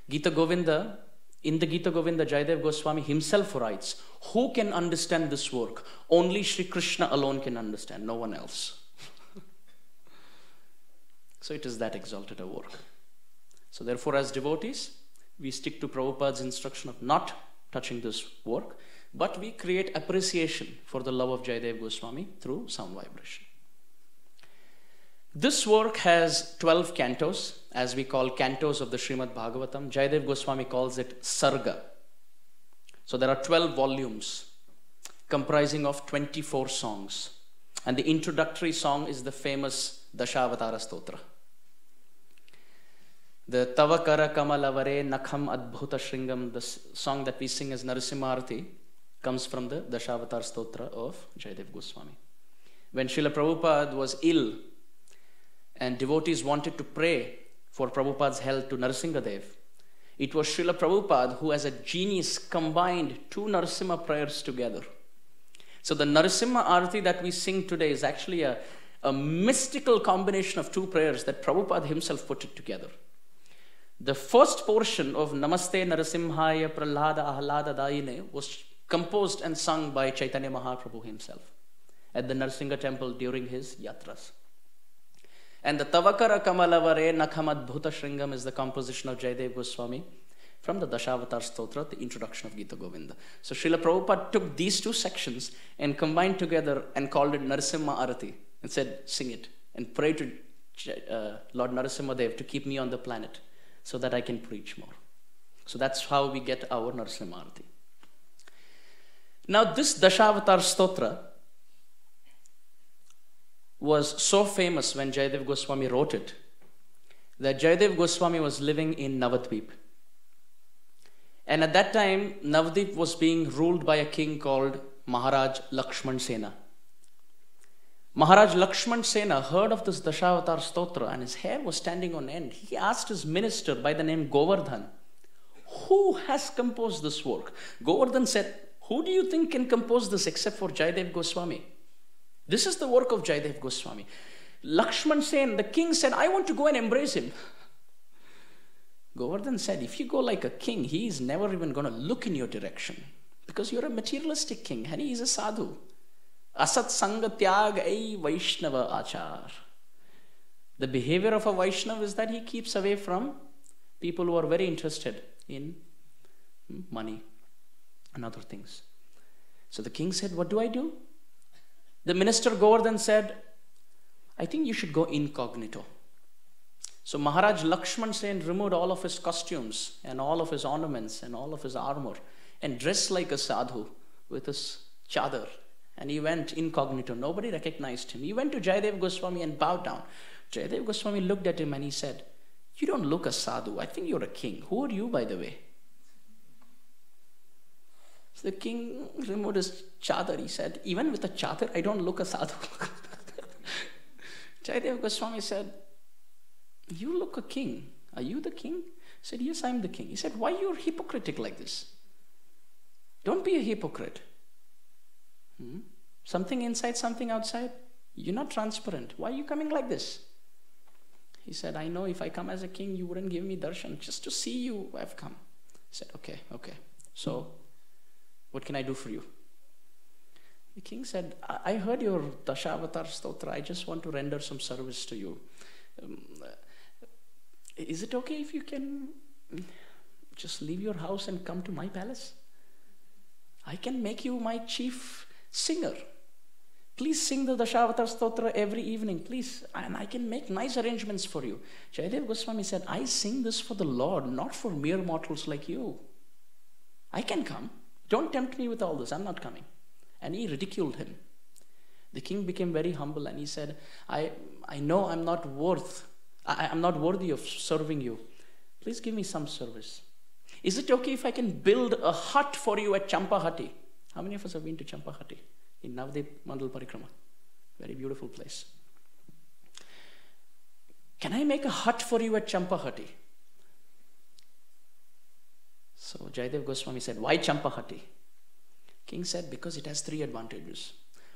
Speaker 3: Gita-govinda In the Gita-govinda, Jayadeva Goswami himself writes, who can understand this work? Only Sri Krishna alone can understand, no one else. So it is that exalted a work. So therefore, as devotees, we stick to Prabhupada's instruction of not touching this work, but we create appreciation for the love of Jayadeva Goswami through sound vibration. This work has 12 cantos, as we call cantos of the Srimad Bhagavatam. Jayadeva Goswami calls it Sarga. So there are 12 volumes comprising of 24 songs. And the introductory song is the famous Dashavatara Stotra. The Tavakara Kamalavare Nakham Adbhuta Shringam, the song that we sing as Narasimha comes from the Dashavatara Stotra of Jayadeva Goswami. When Srila Prabhupada was ill and devotees wanted to pray for Prabhupada's health to Narasimhadev, it was Srila Prabhupada who, as a genius, combined two Narasimha prayers together. So the Narasimha Arati that we sing today is actually a mystical combination of two prayers that Prabhupada himself put it together. The first portion of Namaste Narasimhaya Prahlada Ahlada Daine was composed and sung by Chaitanya Mahaprabhu himself at the Narsingha temple during his yatras. And the Tavakara Kamalavare Nakham Adbhuta Shringam is the composition of Jayadeva Goswami from the Dashavatar Stotra, the introduction of Gita-govinda. So Srila Prabhupada took these two sections and combined together and called it Narasimha Arati and said, sing it and pray to Lord Narasimhadev to keep me on the planet so that I can preach more. So that's how we get our Narasimha Arati. Now this Dashavatar Stotra was so famous when Jayadeva Goswami wrote it that Jayadeva Goswami was living in Navadvip. And at that time, Navadvip was being ruled by a king called Maharaj Lakshman Sena. Maharaj Lakshman Sena heard of this Dashavatar Stotra and his hair was standing on end. He asked his minister by the name Govardhan, who has composed this work? Govardhan said, who do you think can compose this except for Jayadeva Goswami? This is the work of Jayadeva Goswami. Lakshman Sen, the king, said, I want to go and embrace him. Govardhan said, if you go like a king, he is never even going to look in your direction because you're a materialistic king and he is a sadhu. Asat Sanga Tyag Ai Vaishnava Achar. The behavior of a Vaishnava is that he keeps away from people who are very interested in money and other things. So the king said, what do I do? The minister Govardhan said, I think you should go incognito. So Maharaj Lakshman Sen removed all of his costumes and all of his ornaments and all of his armor and dressed like a sadhu with his chadar. And he went incognito. Nobody recognized him. He went to Jayadeva Goswami and bowed down. Jayadeva Goswami looked at him and he said, you don't look a sadhu. I think you're a king. Who are you, by the way? So the king removed his chadar. He said, even with a chadar, I don't look a sadhu. Jayadeva Goswami said, you look a king. Are you the king? He said, yes, I'm the king. He said, why you're hypocritic like this? Don't be a hypocrite. Something inside, something outside. You're not transparent. Why are you coming like this? He said, I know if I come as a king, you wouldn't give me darshan. Just to see you, I've come. He said, okay. So, what can I do for you? The king said, I heard your Dashavatar Stotra. I just want to render some service to you. Is it okay if you can just leave your house and come to my palace? I can make you my chief singer. Please sing the Dashavatar Stotra every evening, please. And I can make nice arrangements for you. Jayadeva Goswami said, I sing this for the Lord, not for mere mortals like you. I can come. Don't tempt me with all this. I'm not coming. And he ridiculed him. The king became very humble and he said, I know I'm not worthy of serving you. Please give me some service. Is it okay if I can build a hut for you at Champahati? How many of us have been to Champahati? In Navadvip Mandal Parikrama. Very beautiful place. Can I make a hut for you at Champahati? So Jayadeva Goswami said, why Champahati? King said, because it has three advantages.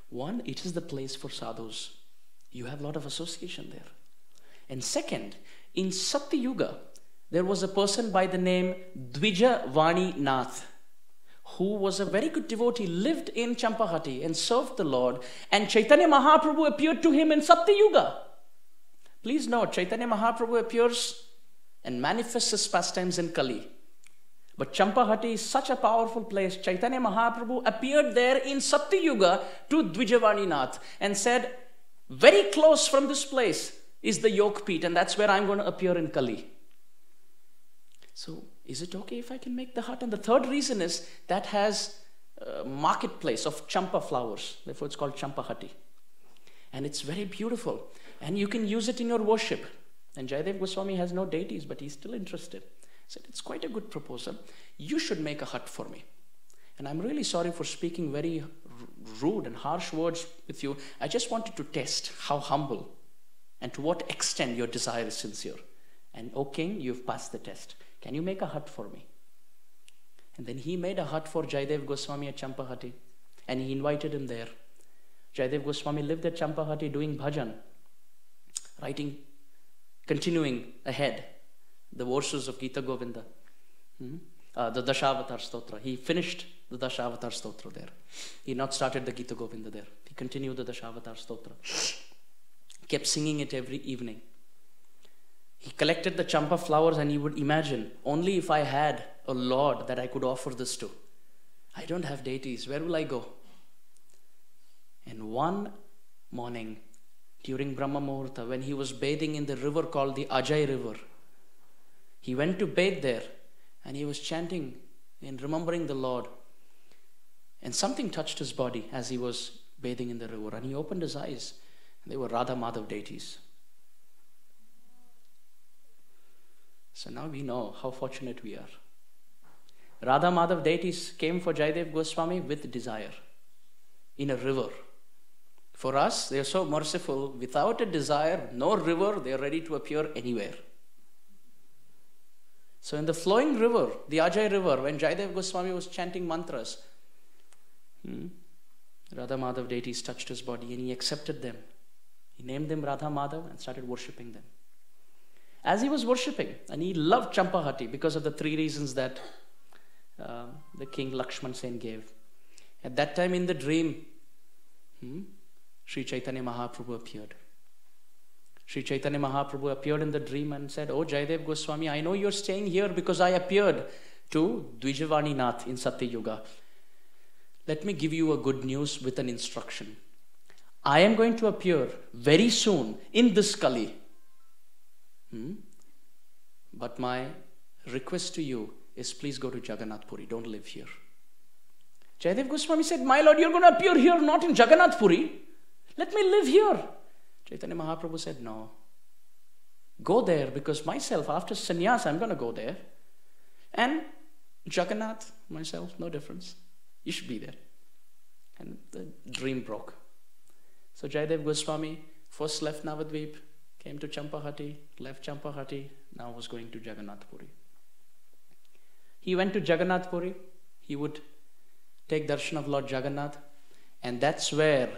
Speaker 3: One, it is the place for sadhus. You have a lot of association there. And second, in Satya Yuga, there was a person by the name Dvija Nath, who was a very good devotee, lived in Champahati and served the Lord, and Chaitanya Mahaprabhu appeared to him in Satyuga. Please note, Chaitanya Mahaprabhu appears and manifests his pastimes in Kali. But Champahati is such a powerful place. Chaitanya Mahaprabhu appeared there in Satyuga to Dvijavani Nath and said, very close from this place is the Yogpit, and that's where I'm going to appear in Kali. So, is it okay if I can make the hut? And the third reason is that has a marketplace of champa flowers. Therefore, it's called Champahati. And it's very beautiful. And you can use it in your worship. And Jayadeva Goswami has no deities, but he's still interested. He said, it's quite a good proposal. You should make a hut for me. And I'm really sorry for speaking very rude and harsh words with you. I just wanted to test how humble and to what extent your desire is sincere. And, O king, you've passed the test. Can you make a hut for me? And then he made a hut for Jayadeva Goswami at Champahati. And he invited him there. Jayadeva Goswami lived at Champahati doing bhajan, writing, continuing ahead the verses of Gita-govinda, the Dashavatar Stotra. He finished the Dashavatar Stotra there. He not started the Gita-govinda there. He continued the Dashavatar Stotra. Kept singing it every evening. He collected the champa flowers and he would imagine, only if I had a lord that I could offer this to. I don't have deities. Where will I go? And one morning, during Brahma Muhurta, when he was bathing in the river called the Ajay River, he went to bathe there and he was chanting and remembering the Lord. And something touched his body as he was bathing in the river. And he opened his eyes. And they were Radha Madhav deities. So now we know how fortunate we are. Radha Madhav deities came for Jayadeva Goswami with desire in a river. For us, they are so merciful. Without a desire, no river, they are ready to appear anywhere. So in the flowing river, the Ajay River, when Jayadeva Goswami was chanting mantras, Radha Madhav deities touched his body and he accepted them. He named them Radha Madhav and started worshipping them. As he was worshipping, and he loved Champahati because of the three reasons that the king Lakshman Sen gave. At that time in the dream, Sri Chaitanya Mahaprabhu appeared. Sri Chaitanya Mahaprabhu appeared in the dream and said, Oh Jayadeva Goswami, I know you're staying here because I appeared to Dvijavani Nath in Satyuga. Let me give you a good news with an instruction. I am going to appear very soon in this Kali. But my request to you is please go to Jagannath Puri. Don't live here. Jayadeva Goswami said, My Lord, you're going to appear here, not in Jagannath Puri. Let me live here. Chaitanya Mahaprabhu said, no. Go there because myself, after sannyas, I'm going to go there. And Jagannath, myself, no difference. You should be there. And the dream broke. So Jayadeva Goswami first left Navadvip, came to Champahati, left Champahati, now was going to Jagannath Puri. He went to Jagannath Puri. He would take darshan of Lord Jagannath. And that's where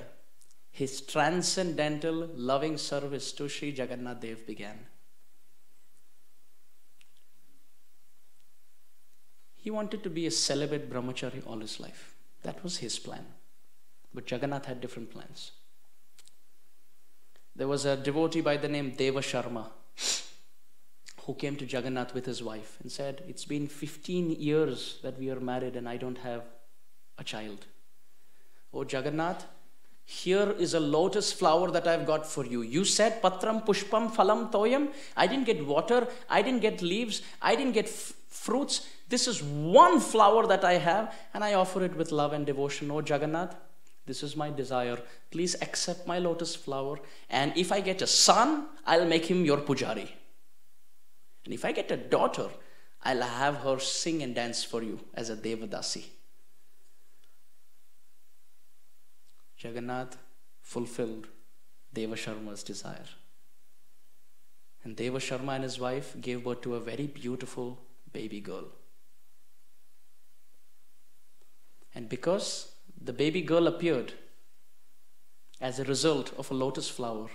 Speaker 3: his transcendental loving service to Sri Jagannath Dev began. He wanted to be a celibate brahmachari all his life. That was his plan. But Jagannath had different plans. There was a devotee by the name Deva Sharma who came to Jagannath with his wife and said, it's been 15 years that we are married and I don't have a child. Oh Jagannath, here is a lotus flower that I've got for you. You said patram pushpam phalam toyam. I didn't get water. I didn't get leaves. I didn't get fruits. This is one flower that I have and I offer it with love and devotion. Oh Jagannath, this is my desire. Please accept my lotus flower. And if I get a son, I'll make him your pujari. And if I get a daughter, I'll have her sing and dance for you as a Devadasi. Jagannath fulfilled Deva Sharma's desire. And Deva Sharma and his wife gave birth to a very beautiful baby girl. And because the baby girl appeared as a result of a lotus flower,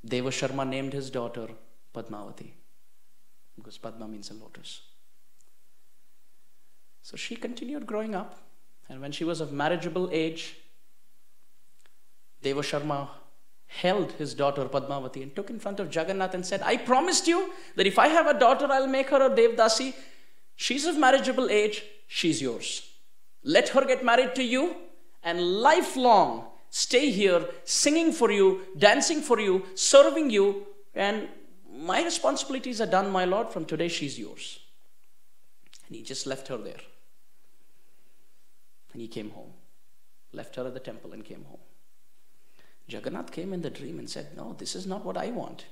Speaker 3: Deva Sharma named his daughter Padmavati. because Padma means a lotus. So she continued growing up, and when she was of marriageable age, Deva Sharma held his daughter Padmavati and took in front of Jagannath and said, I promised you that if I have a daughter, I'll make her a Devdasi. She's of marriageable age, she's yours. Let her get married to you and lifelong stay here singing for you, dancing for you, serving you, and my responsibilities are done, my lord. From today, she's yours. And he just left her there. And he came home, left her at the temple and came home. Jagannath came in the dream and said, no, this is not what I want.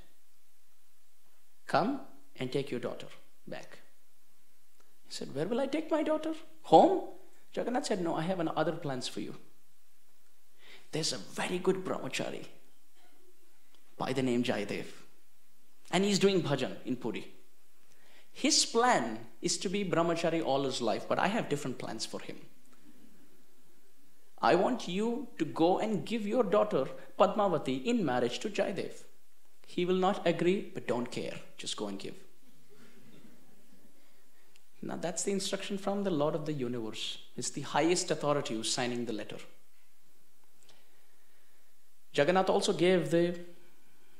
Speaker 3: Come and take your daughter back. He said, where will I take my daughter? Home? Jagannath said, no, I have other plans for you. There's a very good brahmachari by the name Jayadeva. And he's doing bhajan in Puri. His plan is to be brahmachari all his life, but I have different plans for him. I want you to go and give your daughter Padmavati in marriage to Jayadeva. He will not agree, but don't care. Just go and give. Now that's the instruction from the Lord of the universe. It's the highest authority who's signing the letter. Jagannath also gave the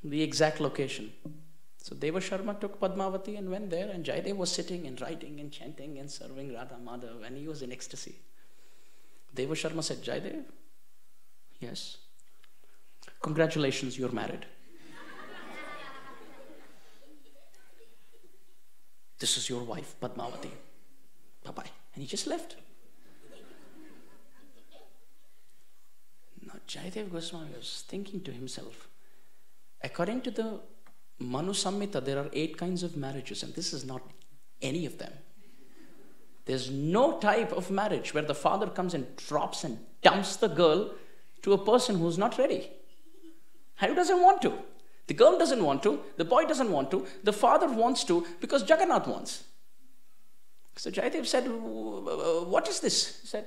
Speaker 3: exact location. So Deva Sharma took Padmavati and went there, and Jayadeva was sitting and writing and chanting and serving Radha Madhav, and he was in ecstasy. Deva Sharma said, Jayadeva, yes, congratulations, you're married. This is your wife, Padmavati. Bye-bye. And he just left. Now Jayadeva Goswami was thinking to himself, according to the Manu Samhita, there are 8 kinds of marriages, and this is not any of them. There's no type of marriage where the father comes and drops and dumps the girl to a person who's not ready. Who doesn't want to? The girl doesn't want to, the boy doesn't want to, the father wants to because Jagannath wants. So Jayadeva said, what is this? He said,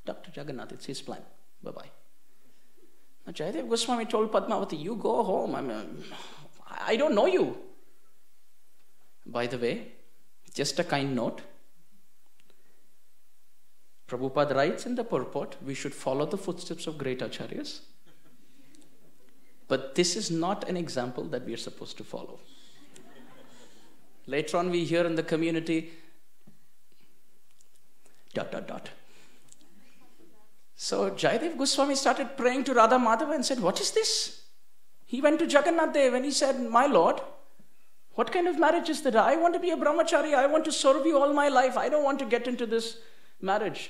Speaker 3: Dr. Jagannath, it's his plan. Bye-bye. Now Jayadeva Goswami told Padmavati, you go home. I don't know you. By the way, just a kind note. Prabhupada writes in the purport, we should follow the footsteps of great acharyas. But this is not an example that we are supposed to follow. Later on we hear in the community, ... So Jayadeva Goswami started praying to Radha Madhava and said, what is this? He went to Jagannath Dev and he said, my lord, what kind of marriage is that? I want to be a brahmachari. I want to serve you all my life. I don't want to get into this marriage.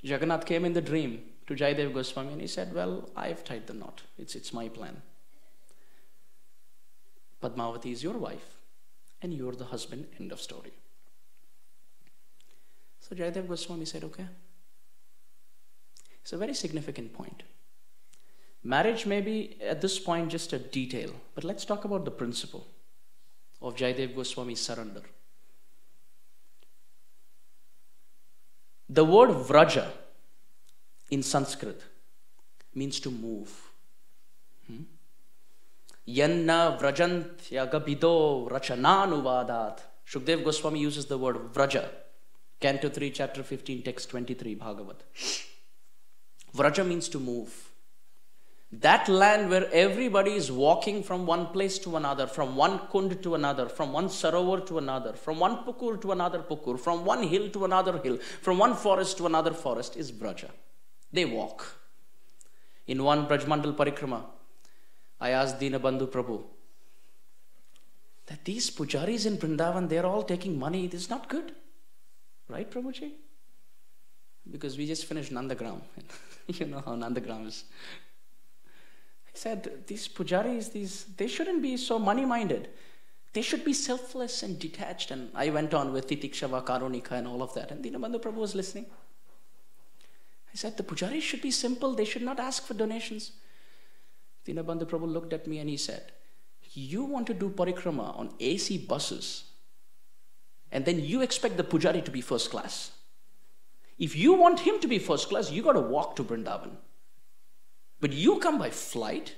Speaker 3: Jagannath came in the dream to Jayadeva Goswami and he said, well, I've tied the knot. It's my plan. Padmavati is your wife and you're the husband. End of story. So Jayadeva Goswami said, okay. It's a very significant point. Marriage may be at this point just a detail, but let's talk about the principle of Jayadeva Goswami's surrender. The word vraja in Sanskrit means to move. Yanna vrajanthyagabido rachananuvadat. Shukdev Goswami uses the word vraja. Canto 3, chapter 15, text 23, Bhagavat. Vraja means to move. That land where everybody is walking from one place to another, from one kund to another, from one sarovar to another, from one pukur to another pukur, from one hill to another hill, from one forest to another forest is Vraja. They walk. In one Brajmandal Parikrama, I asked Dinabandhu Prabhu that these pujaris in Vrindavan, they're all taking money. This is not good. Right, Prabhuji? Because we just finished Nandagram. You know how Nandagram is. I said, these pujaris, they shouldn't be so money-minded. They should be selfless and detached. And I went on with Titikshava, Karunika and all of that. And Dinabandhu Prabhu was listening. I said, the pujaris should be simple. They should not ask for donations. Dinabandhu Prabhu looked at me and he said, you want to do parikrama on AC buses and then you expect the pujari to be first class. If you want him to be first class, you got to walk to Vrindavan. But you come by flight,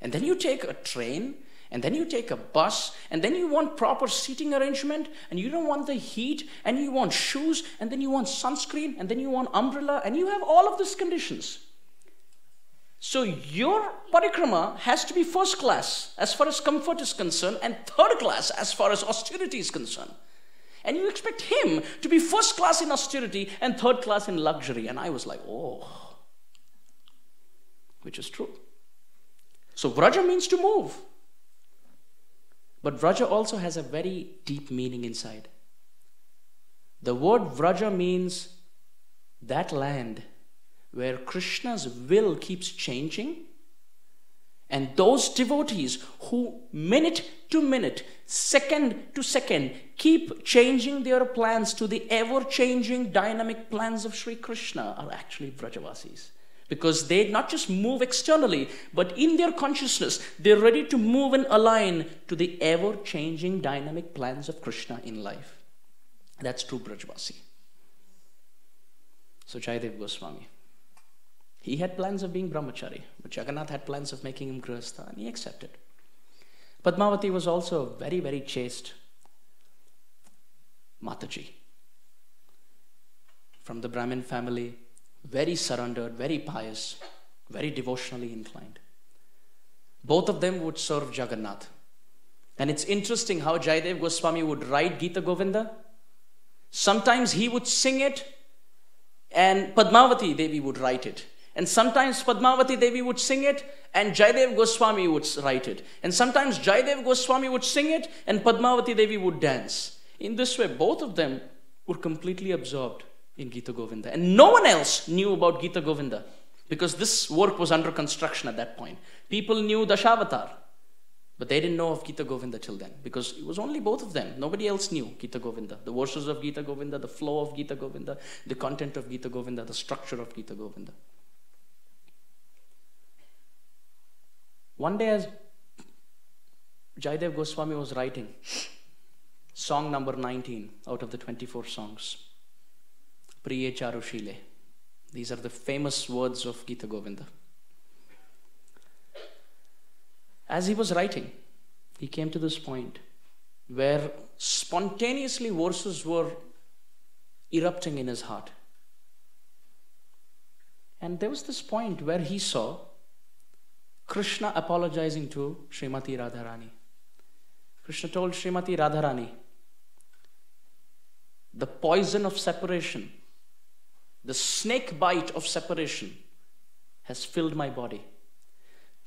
Speaker 3: and then you take a train, And then you take a bus, and then you want proper seating arrangement, and you don't want the heat, and you want shoes, and then you want sunscreen, and then you want umbrella, and you have all of these conditions. So your parikrama has to be first class as far as comfort is concerned, and third class as far as austerity is concerned. And you expect him to be first class in austerity and third class in luxury. And I was like, oh, which is true. So Vraja means to move. But Vraja also has a very deep meaning inside. The word Vraja means that land where Krishna's will keeps changing, and those devotees who minute to minute, second to second, keep changing their plans to the ever-changing dynamic plans of Sri Krishna are actually Vrajavasis. Because they not just move externally, but in their consciousness, they're ready to move and align to the ever-changing dynamic plans of Krishna in life. That's true Brajvasi. So Jayadeva Goswami, he had plans of being brahmachari, but Jagannath had plans of making him grihastha, and he accepted. Padmavati was also a very, very chaste Mataji. From the Brahmin family, very surrendered, very pious, very devotionally inclined. Both of them would serve Jagannath. And it's interesting how Jayadeva Goswami would write Gita-govinda. Sometimes he would sing it, and Padmavati Devi would write it. And sometimes Padmavati Devi would sing it, and Jayadeva Goswami would write it. And sometimes Jayadeva Goswami would sing it, and Padmavati Devi would dance. In this way, both of them were completely absorbed in Gita-govinda. And no one else knew about Gita-govinda, because this work was under construction at that point. People knew Dashavatar, but they didn't know of Gita-govinda till then, because it was only both of them. Nobody else knew Gita-govinda. The verses of Gita-govinda, the flow of Gita-govinda, the content of Gita-govinda, the structure of Gita-govinda. One day as Jayadeva Goswami was writing song number 19 out of the 24 songs, Priye Charushile. These are the famous words of Gita-govinda. As he was writing, he came to this point where spontaneously verses were erupting in his heart. And there was this point where he saw Krishna apologizing to Srimati Radharani. Krishna told Srimati Radharani, the poison of separation, the snake bite of separation has filled my body.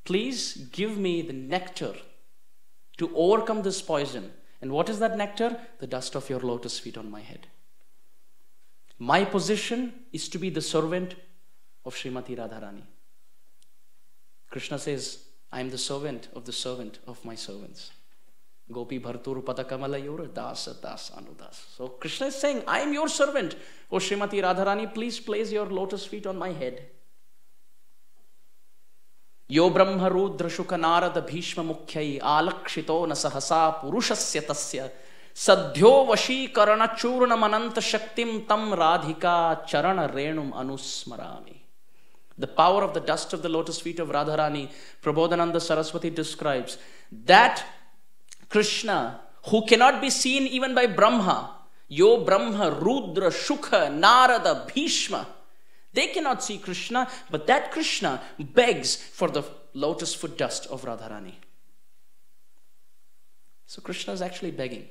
Speaker 3: Please give me the nectar to overcome this poison. And what is that nectar? The dust of your lotus feet on my head. My position is to be the servant of Srimati Radharani. Krishna says, I am the servant of my servants. Gopi Bhartur Padakamalayur Dasa Das Anudas. So Krishna is saying, I am your servant. O Srimati Radharani, please place your lotus feet on my head. Yo Brahma Rudra Shuka Narada Bhishma Mukhyai Alakshito Nasahasa Purushasya Tasya Sadhyo Vashi Karana Churna Mananta Shaktim Tam Radhika Charana Renum Anusmarami. The power of the dust of the lotus feet of Radharani, Prabodhananda Saraswati describes that Krishna, who cannot be seen even by Brahma, Yo Brahma, Rudra, Shukha, Narada, Bhishma, they cannot see Krishna, but that Krishna begs for the lotus foot dust of Radharani. So Krishna is actually begging.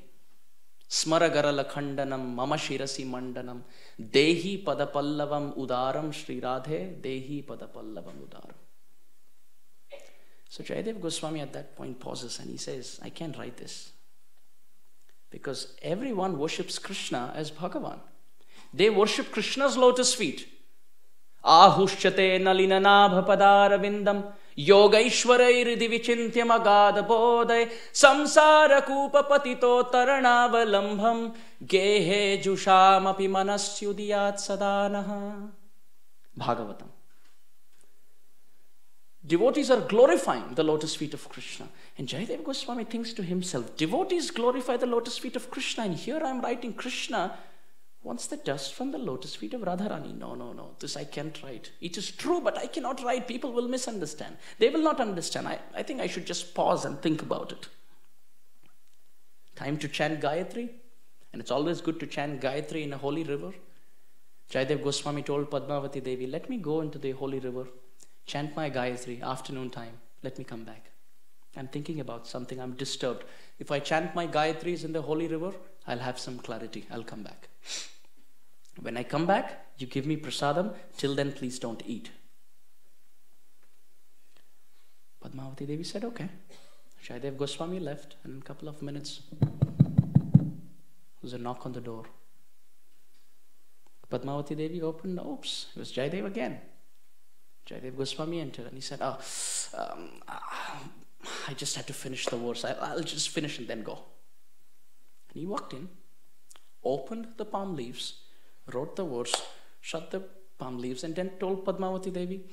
Speaker 3: Smaragarala khandanam mama shirasi mandanam dehi padapallavam udaram Sri Radhe dehi padapallavam udaram. So Jayadeva Goswami at that point pauses and he says, I can't write this. Because everyone worships Krishna as Bhagavan. They worship Krishna's lotus feet. Ahushchate nalinanabha padarabindam Yogaishwarair divicintyam agada bodhay samsara kupa patito taranavalamham gehe jusham api manasyudiyat sadanaha. Bhagavatam. Devotees are glorifying the lotus feet of Krishna. And Jayadeva Goswami thinks to himself, devotees glorify the lotus feet of Krishna, and here I am writing Krishna wants the dust from the lotus feet of Radharani. No, this I can't write. It is true, but I cannot write. People will misunderstand. They will not understand. I think I should just pause and think about it. Time to chant Gayatri. And it's always good to chant Gayatri in a holy river. Jayadeva Goswami told Padmavati Devi, let me go into the holy river, chant my Gayatri, afternoon time. Let me come back. I'm thinking about something. I'm disturbed. If I chant my Gayatris in the holy river, I'll have some clarity. I'll come back. When I come back, you give me prasadam. Till then, please don't eat. Padmavati Devi said, okay. Jayadeva Goswami left, and in a couple of minutes, there was a knock on the door. Padmavati Devi opened. Oops, it was Jayadeva again. Jayadeva Goswami entered, and he said, I just had to finish the verse. I'll just finish and then go. And he walked in, opened the palm leaves, wrote the verse, shut the palm leaves, and then told Padmavati Devi,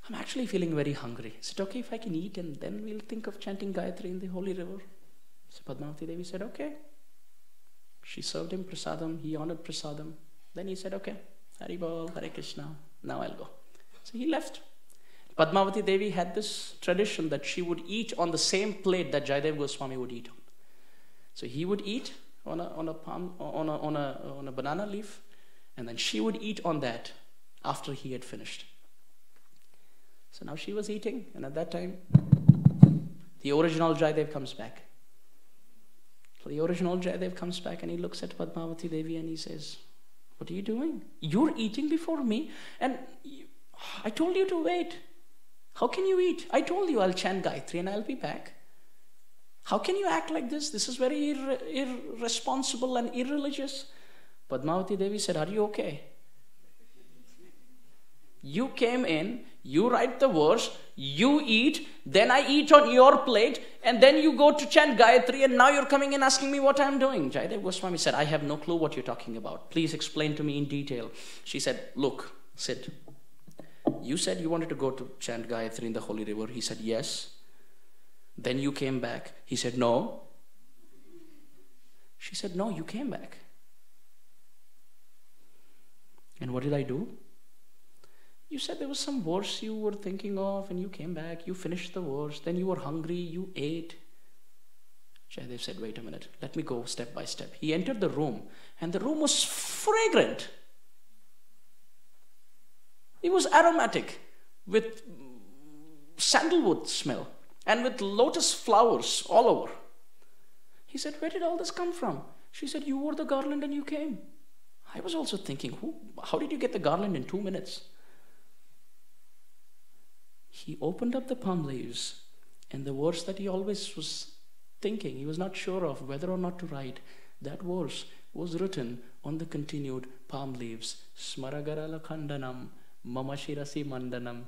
Speaker 3: I'm actually feeling very hungry. Is it okay if I can eat and then we'll think of chanting Gayatri in the holy river? So Padmavati Devi said, okay. She served him prasadam. He honored prasadam. Then he said, okay, Hari Bol, Hare Krishna. Now I'll go. So he left. Padmavati Devi had this tradition that she would eat on the same plate that Jayadeva Goswami would eat on. So he would eat on a banana leaf, and then she would eat on that after he had finished. So now she was eating, and at that time, the original Jayadeva comes back. So the original Jayadeva comes back, and he looks at Padmavati Devi and he says, what are you doing? You're eating before me, and I told you to wait. How can you eat? I told you I'll chant Gayatri and I'll be back. How can you act like this? This is very irresponsible and irreligious. Padmavati Devi said, are you okay? You came in, you write the verse, you eat, then I eat on your plate, and then you go to chant Gayatri, and now you're coming and asking me what I'm doing. Jayadeva Goswami said, I have no clue what you're talking about. Please explain to me in detail. She said, look, sit. You said you wanted to go to chant Gayatri in the holy river. He said, yes. Then you came back. He said, no. She said, no, you came back. And what did I do? You said there was some verse you were thinking of, and you came back, you finished the verse, then you were hungry, you ate. Jayadeva said, wait a minute, let me go step by step. He entered the room, and the room was fragrant. It was aromatic, with sandalwood smell, and with lotus flowers all over. He said, where did all this come from? She said, you wore the garland and you came. I was also thinking, how did you get the garland in 2 minutes? He opened up the palm leaves, and the verse that he always was thinking, he was not sure of whether or not to write, that verse was written on the continued palm leaves. Smaragarala khandanam, mama shirasi mandanam,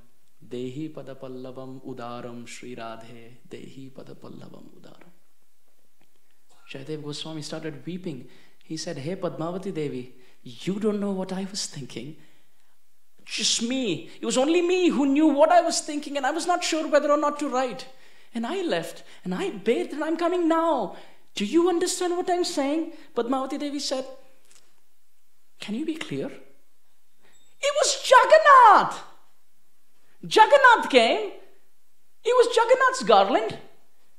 Speaker 3: dehi padapallavam udaram Sri Radhe, dehi padapallavam udaram. Jayadeva Goswami started weeping. He said, hey Padmavati Devi, you don't know what I was thinking. Just me. It was only me who knew what I was thinking, and I was not sure whether or not to write. And I left, and I bathed, and I'm coming now. Do you understand what I'm saying? Padmavati Devi said, can you be clear? It was Jagannath. Jagannath came. It was Jagannath's garland.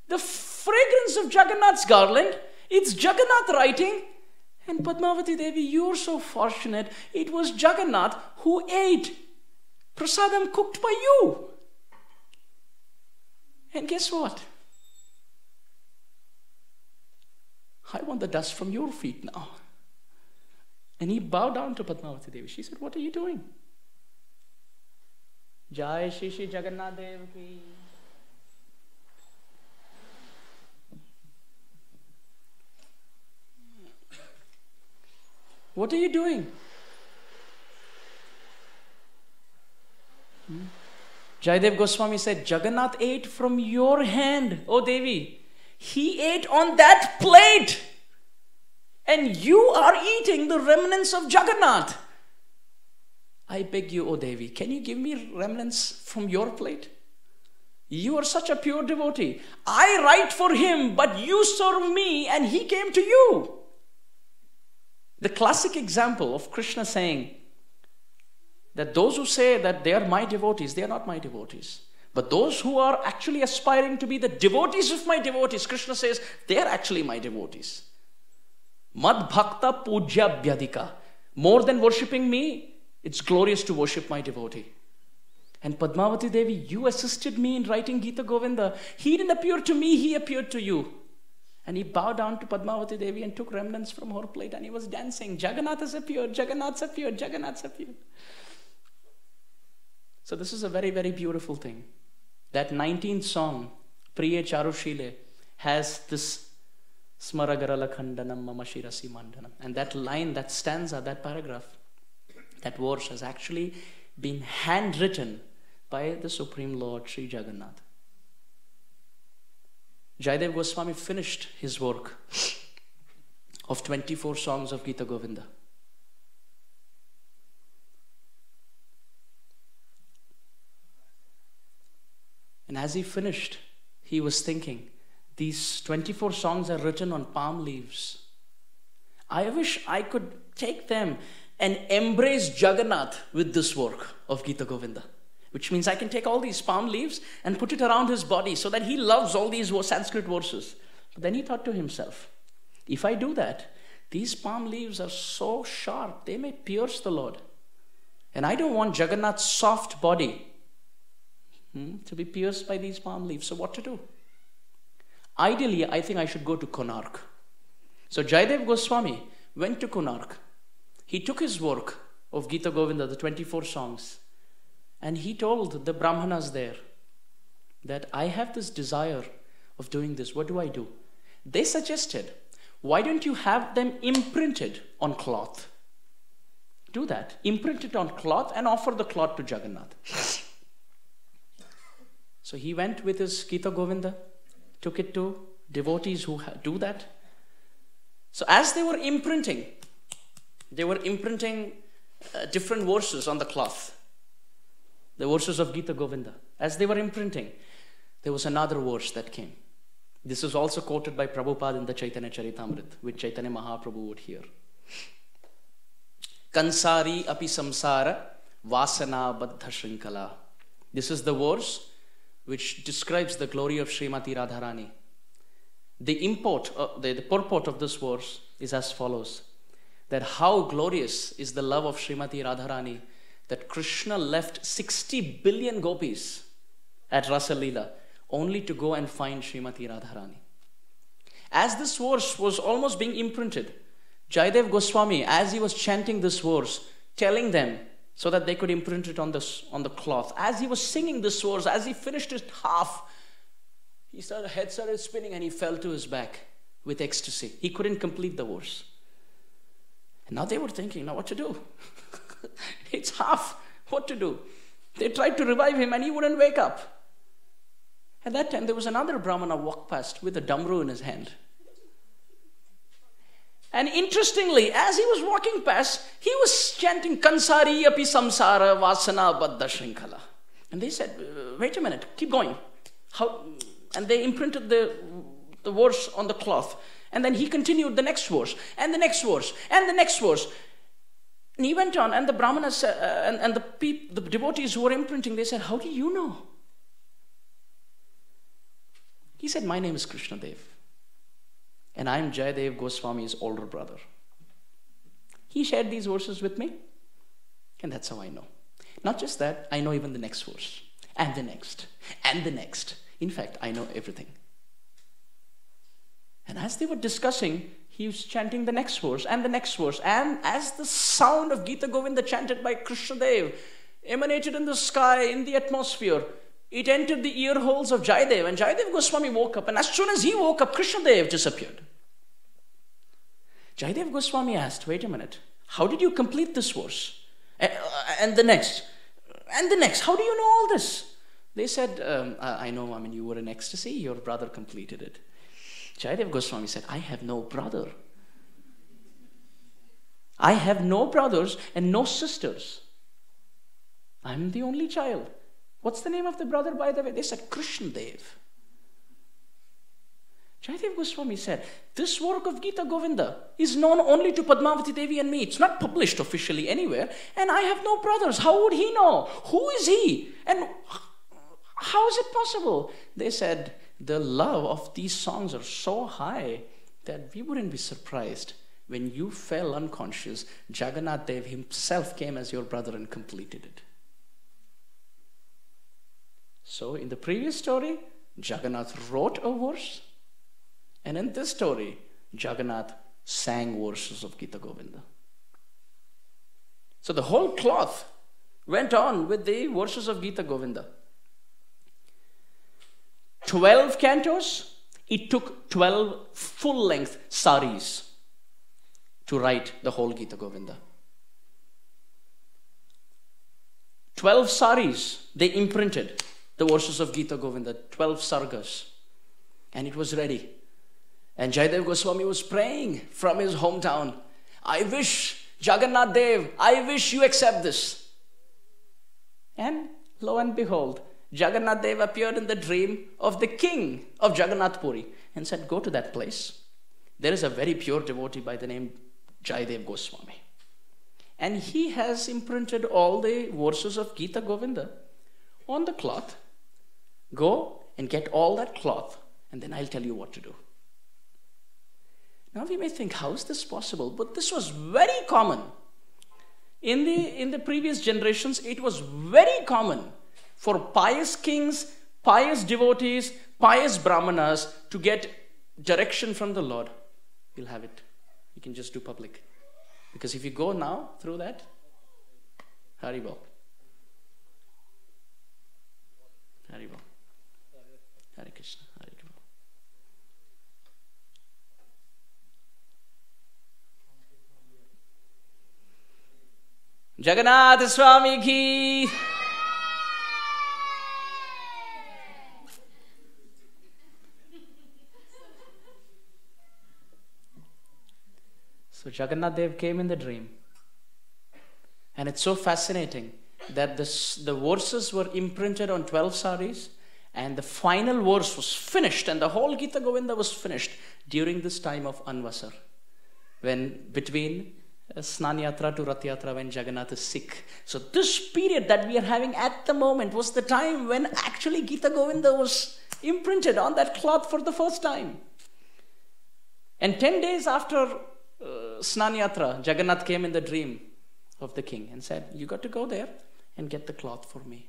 Speaker 3: The fragrance of Jagannath's garland. It's Jagannath writing. And Padmavati Devi, you're so fortunate. It was Jagannath who ate prasadam cooked by you. And guess what? I want the dust from your feet now. And he bowed down to Padmavati Devi. She said, what are you doing? Jai Shri Shri Jagannath Dev ki. What are you doing? Jayadeva Goswami said, Jagannath ate from your hand, O Devi. He ate on that plate. And you are eating the remnants of Jagannath. I beg you, O Devi, can you give me remnants from your plate? You are such a pure devotee. I write for him, but you serve me, and he came to you. The classic example of Krishna saying that those who say that they are my devotees, they are not my devotees. But those who are actually aspiring to be the devotees of my devotees, Krishna says, they are actually my devotees. Mad bhakta pujya bhyadika. More than worshipping me, it's glorious to worship my devotee. And Padmavati Devi, you assisted me in writing Gita-govinda. He didn't appear to me, he appeared to you. And he bowed down to Padmavati Devi and took remnants from her plate and he was dancing. Jagannath has appeared, Jagannath's appeared, Jagannath's appeared. So this is a very, very beautiful thing. That 19th song, Priye Charushile, has this Smaragarala Khandanam Mama Shirasi Mandanam. And that line, that stanza, that paragraph, that verse has actually been handwritten by the Supreme Lord Sri Jagannath. Jayadeva Goswami finished his work of 24 songs of Gita-govinda. And as he finished, he was thinking, these 24 songs are written on palm leaves. I wish I could take them and embrace Jagannath with this work of Gita-govinda. Which means I can take all these palm leaves and put it around his body so that he loves all these Sanskrit verses. But then he thought to himself, if I do that, these palm leaves are so sharp, they may pierce the Lord. And I don't want Jagannath's soft body to be pierced by these palm leaves. So what to do? Ideally, I think I should go to Konark. So Jayadeva Goswami went to Konark. He took his work of Gita-govinda, the 24 songs, and he told the Brahmanas there that I have this desire of doing this. What do I do? They suggested, why don't you have them imprinted on cloth? Do that. Imprint it on cloth and offer the cloth to Jagannath. So he went with his Gita-govinda, took it to devotees who do that. So as they were imprinting different verses on the cloth, the verses of Gita-govinda. As they were imprinting, there was another verse that came. This is also quoted by Prabhupada in the Chaitanya Charitamrita, which Chaitanya Mahaprabhu would hear. Kansari api samsara vasana baddha shrinkala. This is the verse which describes the glory of Srimati Radharani. The purport of this verse is as follows. That how glorious is the love of Srimati Radharani that Krishna left 60 billion gopis at Rasa Leela only to go and find Srimati Radharani. As this verse was almost being imprinted, Jayadeva Goswami, as he was chanting this verse, telling them so that they could imprint it on the cloth, as he was singing this verse, as he finished it half, his head started spinning and he fell to his back with ecstasy. He couldn't complete the verse. And now they were thinking, now what to do? It's half. What to do? They tried to revive him and he wouldn't wake up. At that time, there was another Brahmana walked past with a damru in his hand. And interestingly, as he was walking past, he was chanting Kansari api samsara vasana baddha shrinkala. And they said, wait a minute, keep going. How? And they imprinted the verse on the cloth. And then he continued the next verse, and the next verse, and the next verse. And he went on, and the Brahmanas and the devotees who were imprinting, they said, how do you know? He said, my name is Krishna Dev. And I am Jayadeva Goswami's older brother. He shared these verses with me, and that's how I know. Not just that, I know even the next verse, and the next, and the next. In fact, I know everything. And as they were discussing, he was chanting the next verse and the next verse. And as the sound of Gita-govinda chanted by Krishna Dev emanated in the sky, in the atmosphere, it entered the ear holes of Jayadeva. And Jayadeva Goswami woke up. And as soon as he woke up, Krishna Dev disappeared. Jayadeva Goswami asked, wait a minute, how did you complete this verse? And the next? And the next? How do you know all this? They said, I know, you were in ecstasy. Your brother completed it. Jayadeva Goswami said, I have no brother. I have no brothers and no sisters. I'm the only child. What's the name of the brother, by the way? They said, Krishna Dev. Jayadeva Goswami said, this work of Gita-govinda is known only to Padmavati Devi and me. It's not published officially anywhere. And I have no brothers. How would he know? Who is he? And how is it possible? They said, the love of these songs are so high that we wouldn't be surprised. When you fell unconscious, Jagannath Dev himself came as your brother and completed it. So in the previous story, Jagannath wrote a verse. And in this story, Jagannath sang verses of Gita-govinda. So the whole cloth went on with the verses of Gita-govinda. 12 cantos, it took 12 full-length saris to write the whole Gita-govinda. 12 saris, they imprinted the verses of Gita-govinda, 12 sargas. And it was ready. And Jayadeva Goswami was praying from his hometown, I wish, Jagannath Dev, I wish you accept this. And lo and behold, Jagannath Dev appeared in the dream of the king of Jagannath Puri and said, go to that place. There is a very pure devotee by the name Jayadeva Goswami. And he has imprinted all the verses of Gita-govinda on the cloth. Go and get all that cloth, and then I'll tell you what to do. Now we may think, how is this possible? But this was very common. In the previous generations, it was very common for pious kings, pious devotees, pious brahmanas to get direction from the Lord. You'll have it. You can just do public. Because if you go now through that, Haribol. Haribol. Hare Krishna. Hare Krishna. Jagannath Swami ki. So Jagannath Dev came in the dream. And it's so fascinating that the verses were imprinted on 12 saris, and the final verse was finished, and the whole Gita-govinda was finished during this time of Anvasar, when between Ratha-yatra to Ratha-yatra, when Jagannath is sick. So this period that we are having at the moment was the time when actually Gita-govinda was imprinted on that cloth for the first time. And 10 days after Ratha-yatra, Jagannath came in the dream of the king and said, you got to go there and get the cloth for me.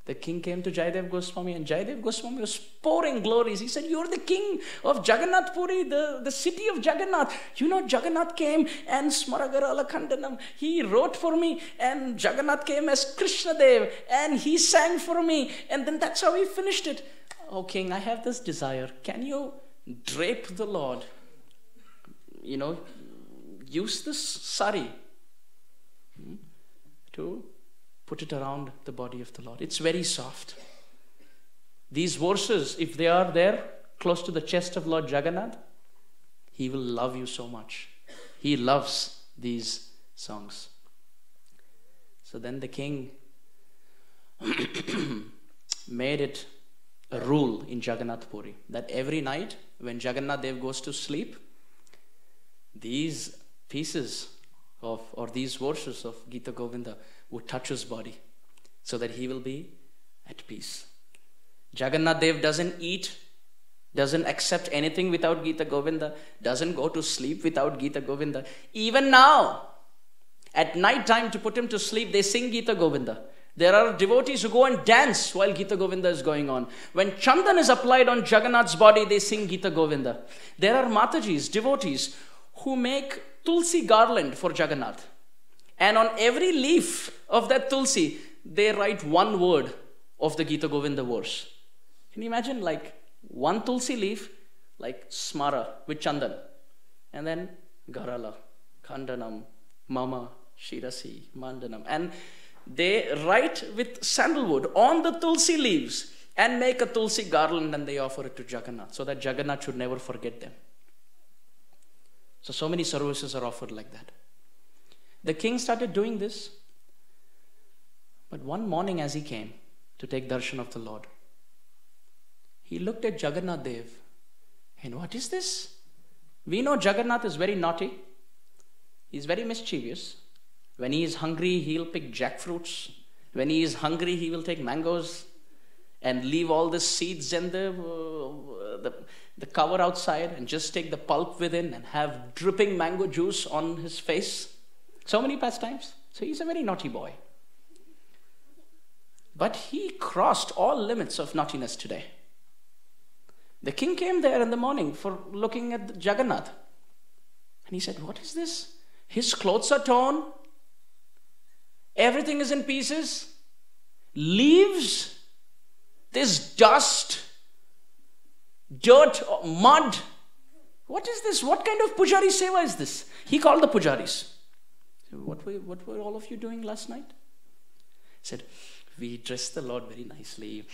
Speaker 3: The king came to Jayadeva Goswami, and Jayadeva Goswami was pouring glories. He said, you're the king of Jagannath Puri, the city of Jagannath. You know, Jagannath came and Smaragara Alakhandanam, he wrote for me, and Jagannath came as Krishna Dev, and he sang for me, and then that's how he finished it. Oh king, I have this desire. Can you drape the Lord? You know, use this sari to put it around the body of the Lord. It's very soft. These verses, if they are there close to the chest of Lord Jagannath, he will love you so much. He loves these songs. So then the king made it a rule in Jagannath Puri that every night when Jagannath Dev goes to sleep, these pieces of, or these verses of Gita-govinda would touch his body so that he will be at peace. Jagannath Dev doesn't eat, doesn't accept anything without Gita-govinda, doesn't go to sleep without Gita-govinda. Even now, at night time to put him to sleep, they sing Gita-govinda. There are devotees who go and dance while Gita-govinda is going on. When Chandan is applied on Jagannath's body, they sing Gita-govinda. There are Matajis, devotees, who make Tulsi garland for Jagannath. And on every leaf of that Tulsi, they write one word of the Gita-govinda verse. Can you imagine, like one Tulsi leaf, like Smara with Chandan. And then Garala, Khandanam, Mama, Shirasi, Mandanam. And they write with sandalwood on the Tulsi leaves and make a Tulsi garland, and they offer it to Jagannath so that Jagannath should never forget them. So many services are offered like that. The king started doing this. But one morning as he came to take darshan of the Lord, he looked at Jagannath Dev And what is this? We know Jagannath is very naughty. He's very mischievous. When he is hungry, he'll pick jackfruits. When he is hungry, he will take mangoes and leave all the seeds and the cover outside and just take the pulp within and have dripping mango juice on his face. So many pastimes. So he's a very naughty boy. But he crossed all limits of naughtiness today. The king came there in the morning for looking at Jagannath. And he said, what is this? His clothes are torn. Everything is in pieces. Leaves. There's dust. Dirt. Mud. What is this? What kind of pujari seva is this? He called the pujaris. What were all of you doing last night? He said, we dressed the Lord very nicely.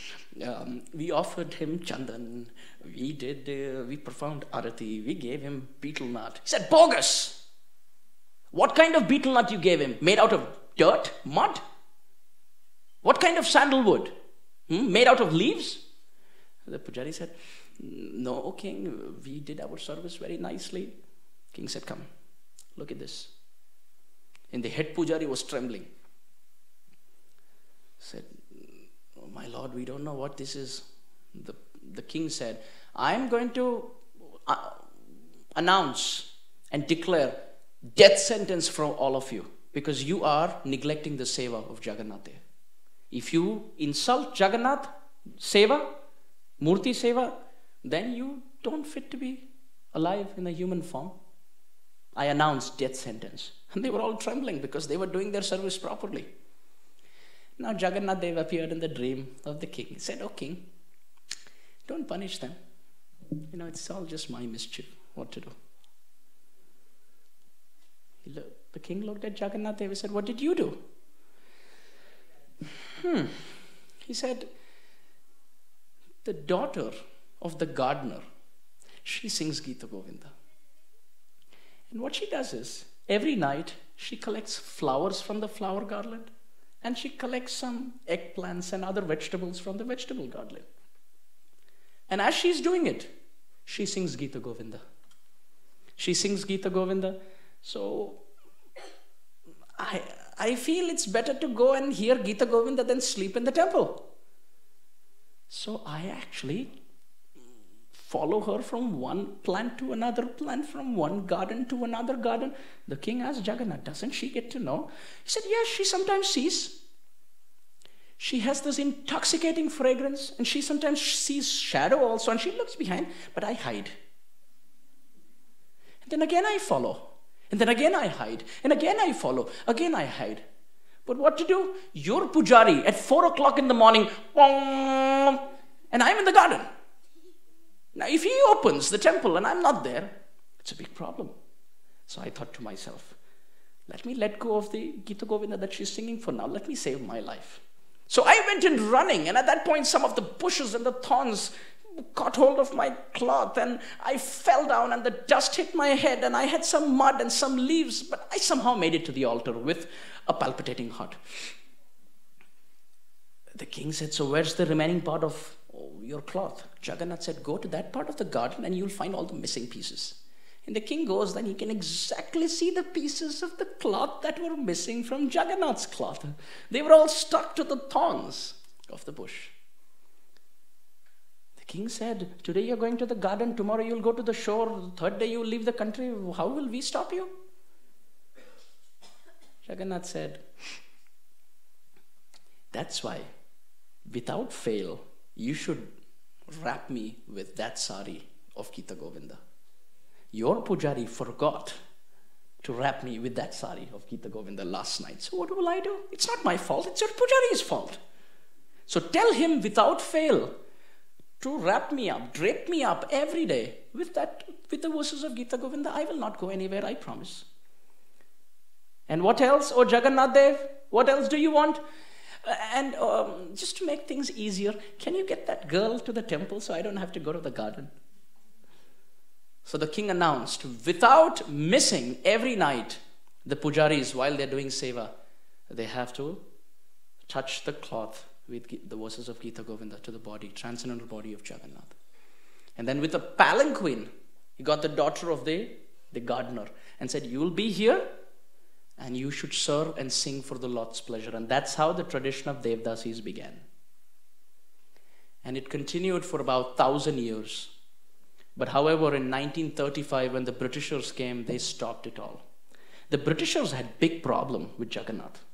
Speaker 3: We offered him chandan. We performed arati. We gave him betel nut. He said, bogus. What kind of betel nut you gave him? Made out of dirt? Mud? What kind of sandalwood? Made out of leaves? The pujari said, no, O king, we did our service very nicely. King said, come, look at this. And the head pujari was trembling. Said, oh, my lord, we don't know what this is. The king said, I'm going to announce and declare death sentence for all of you because you are neglecting the seva of Jagannath. If you insult Jagannath seva, Murti seva, then you don't fit to be alive in a human form. I announced death sentence. And they were all trembling because they were doing their service properly. Now Jagannath Dev appeared in the dream of the king. He said, oh king, don't punish them. It's all just my mischief. What to do? The king looked at Jagannath Dev and said, what did you do? He said, the daughter of the gardener, she sings Gita-govinda. And what she does is, every night she collects flowers from the flower garland and she collects some eggplants and other vegetables from the vegetable garland. And as she's doing it, she sings Gita-govinda. She sings Gita-govinda. So I feel it's better to go and hear Gita-govinda than sleep in the temple. So I actually follow her from one plant to another plant, from one garden to another garden. The king asked Jagannath, doesn't she get to know? He said, yes, she sometimes sees. She has this intoxicating fragrance and she sometimes sees shadow also and she looks behind, but I hide. And then again I follow. And then again I hide. And again I follow. Again I hide. But what to do? You're pujari at 4 o'clock in the morning, and I'm in the garden. Now, if he opens the temple and I'm not there, it's a big problem. So I thought to myself, let me let go of the Gita-govinda that she's singing for now. Let me save my life. So I went in running, and at that point, some of the bushes and the thorns caught hold of my cloth, and I fell down, and the dust hit my head, and I had some mud and some leaves, but I somehow made it to the altar with a palpitating heart. The king said, so where's the remaining part of your cloth? Jagannath said, go to that part of the garden and you'll find all the missing pieces. And the king goes, then he can exactly see the pieces of the cloth that were missing from Jagannath's cloth. They were all stuck to the thorns of the bush. The king said, today you're going to the garden, tomorrow you'll go to the shore, the third day you'll leave the country. How will we stop you? Jagannath said, that's why, without fail, you should wrap me with that sari of Gita-govinda. Your pujari forgot to wrap me with that sari of Gita-govinda last night. So what will I do? It's not my fault, it's your pujari's fault. So tell him without fail to wrap me up, drape me up every day with the verses of Gita-govinda. I will not go anywhere, I promise. And what else? Oh, Jagannath Dev, what else do you want? And just to make things easier, can you get that girl to the temple so I don't have to go to the garden? So the king announced, without missing every night, the pujaris, while they're doing seva, they have to touch the cloth with the verses of Gita-govinda to the body, transcendental body of Jagannath. And then with a palanquin, he got the daughter of the gardener and said, you will be here and you should serve and sing for the Lord's pleasure. And that's how the tradition of Devdasis began. And it continued for about 1,000 years. But however, in 1935, when the Britishers came, they stopped it all. The Britishers had big problem with Jagannath.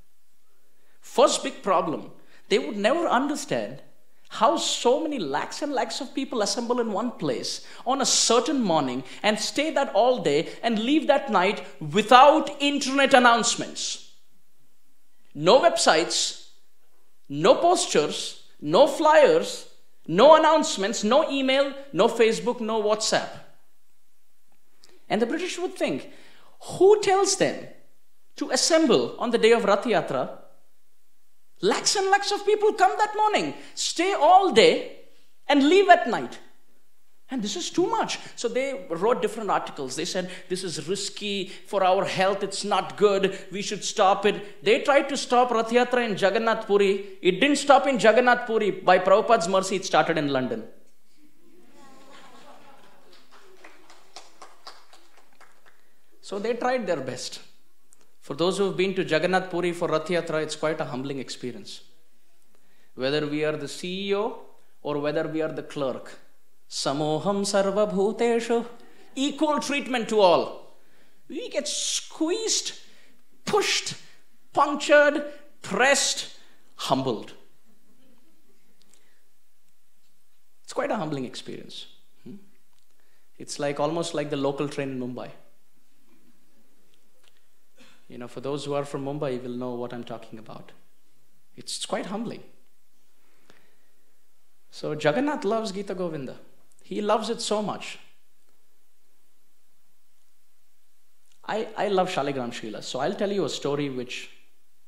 Speaker 3: First big problem, they would never understand how so many lakhs and lakhs of people assemble in one place on a certain morning and stay that all day and leave that night without internet announcements. No websites, no posters, no flyers, no announcements, no email, no Facebook, no WhatsApp. And the British would think, who tells them to assemble on the day of Ratha-yatra? Lakhs and lakhs of people come that morning, stay all day and leave at night. And this is too much. So they wrote different articles. They said, this is risky for our health. It's not good. We should stop it. They tried to stop Ratha-yatra in Jagannath Puri. It didn't stop in Jagannath Puri. By Prabhupada's mercy, it started in London. So they tried their best. For those who have been to Jagannath Puri for Ratha-yatra, it's quite a humbling experience. Whether we are the CEO or whether we are the clerk, Samoham sarva bhuteshu, equal treatment to all. We get squeezed, pushed, punctured, pressed, humbled. It's quite a humbling experience. It's like almost like the local train in Mumbai. You know, for those who are from Mumbai, you will know what I'm talking about. It's quite humbling. So Jagannath loves Gita-govinda. He loves it so much. I love Shaligram Srila. So I'll tell you a story which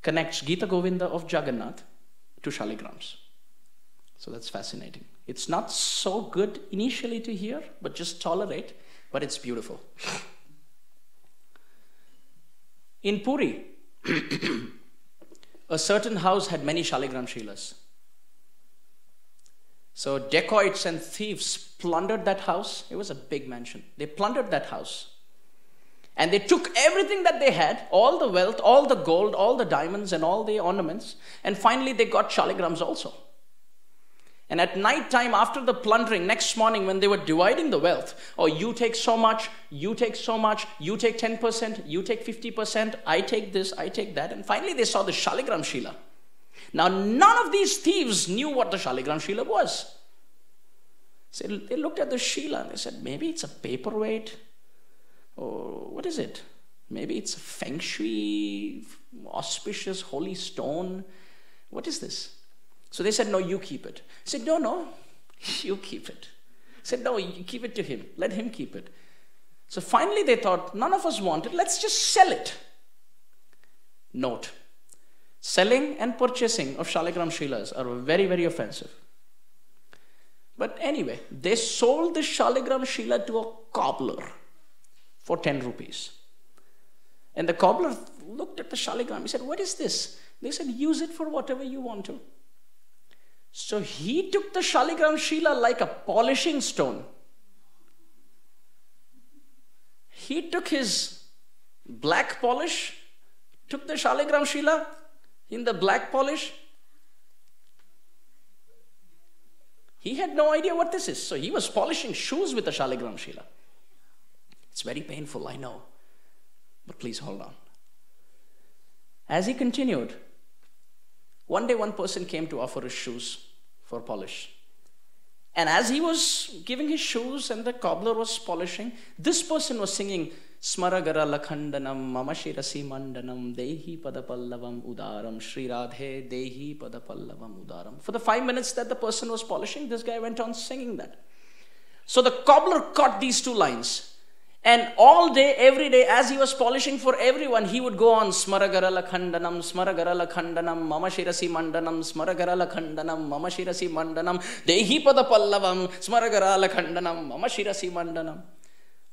Speaker 3: connects Gita-govinda of Jagannath to Shaligrams. So that's fascinating. It's not so good initially to hear, but just tolerate, but it's beautiful. In Puri, a certain house had many Shaligram Shrilas. So dacoits and thieves plundered that house. It was a big mansion. They plundered that house. And they took everything that they had, all the wealth, all the gold, all the diamonds and all the ornaments. And finally they got Shaligrams also. And at night time after the plundering, next morning when they were dividing the wealth, oh, you take so much, you take so much, you take 10%, you take 50%, I take this, I take that. And finally they saw the Shaligram Srila. Now none of these thieves knew what the Shaligram Srila was. So they looked at the Srila and they said, maybe it's a paperweight, or what is it? Maybe it's a feng shui, auspicious, holy stone. What is this? So they said, no, you keep it. I said, no, you keep it. I said, no, you keep it to him. Let him keep it. So finally they thought, none of us want it. Let's just sell it. Note, selling and purchasing of Shaligram Shrilas are very, very offensive. But anyway, they sold the Shaligram Srila to a cobbler for 10 rupees. And the cobbler looked at the Shaligram. He said, what is this? They said, use it for whatever you want to. So he took the Shaligram Srila like a polishing stone. He took his black polish, took the Shaligram Srila in the black polish. He had no idea what this is. So he was polishing shoes with the Shaligram Srila. It's very painful, I know. But please hold on. As he continued, one day one person came to offer his shoes for polish. And as he was giving his shoes and the cobbler was polishing, this person was singing Smaragara Lakhandanam Mama Shirasi Mandanam Dehi Padapallavam Udaram Shri Radhe Dehi Padapallavam Udaram. For the 5 minutes that the person was polishing, this guy went on singing that. So the cobbler caught these two lines. And all day, every day, as he was polishing for everyone, he would go on Smaragara Lakhandanam, Smaragara Lakhandanam, Mama Shirasi Mandanam, Smaragara Lakhandanam, Mama Shirasi Mandanam, Dehi Padapallavam, Smaragara Lakhandanam, Mama Shirasi Mandanam.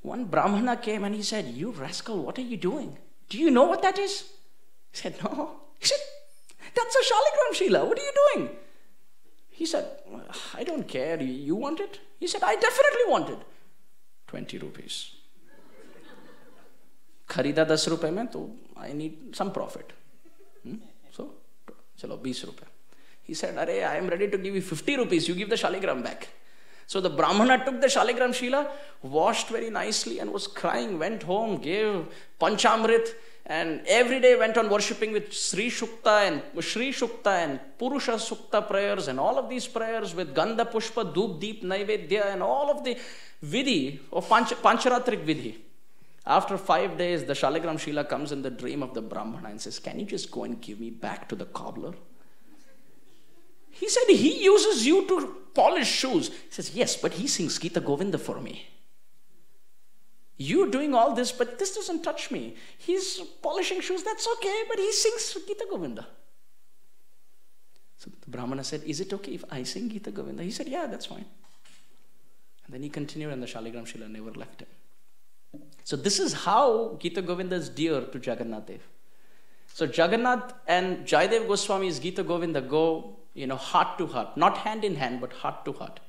Speaker 3: One Brahmana came and he said, you rascal, what are you doing? Do you know what that is? He said, no. He said, that's a Shaligram Srila. What are you doing? He said, I don't care. You want it? He said, I definitely want it. 20 rupees. Kharida 10 rupees mein, to I need some profit. So, chalo, 20 rupees. He said, Arey, I am ready to give you 50 rupees. You give the shaligram back. So the Brahmana took the shaligram Shila, washed very nicely and was crying, went home, gave Panchamrit, and every day went on worshipping with Sri Shukta and Purusha Sukta prayers and all of these prayers with Gandha Pushpa, Doop Deep Naivedya and all of the Vidhi of Pancharatrik Vidhi. After 5 days, the shaligram Shila comes in the dream of the Brahmana and says, can you just go and give me back to the cobbler? He said, he uses you to polish shoes. He says, yes, but he sings Gita-govinda for me. You doing all this, but this doesn't touch me. He's polishing shoes, that's okay, but he sings Gita-govinda. So the Brahmana said, is it okay if I sing Gita-govinda? He said, yeah, that's fine. And then he continued and the shaligram Shila never left him. So this is how Gita-govinda is dear to Jagannath Dev. So Jagannath and Jayadeva Goswami's Gita-govinda go, heart to heart, not hand in hand, but heart to heart.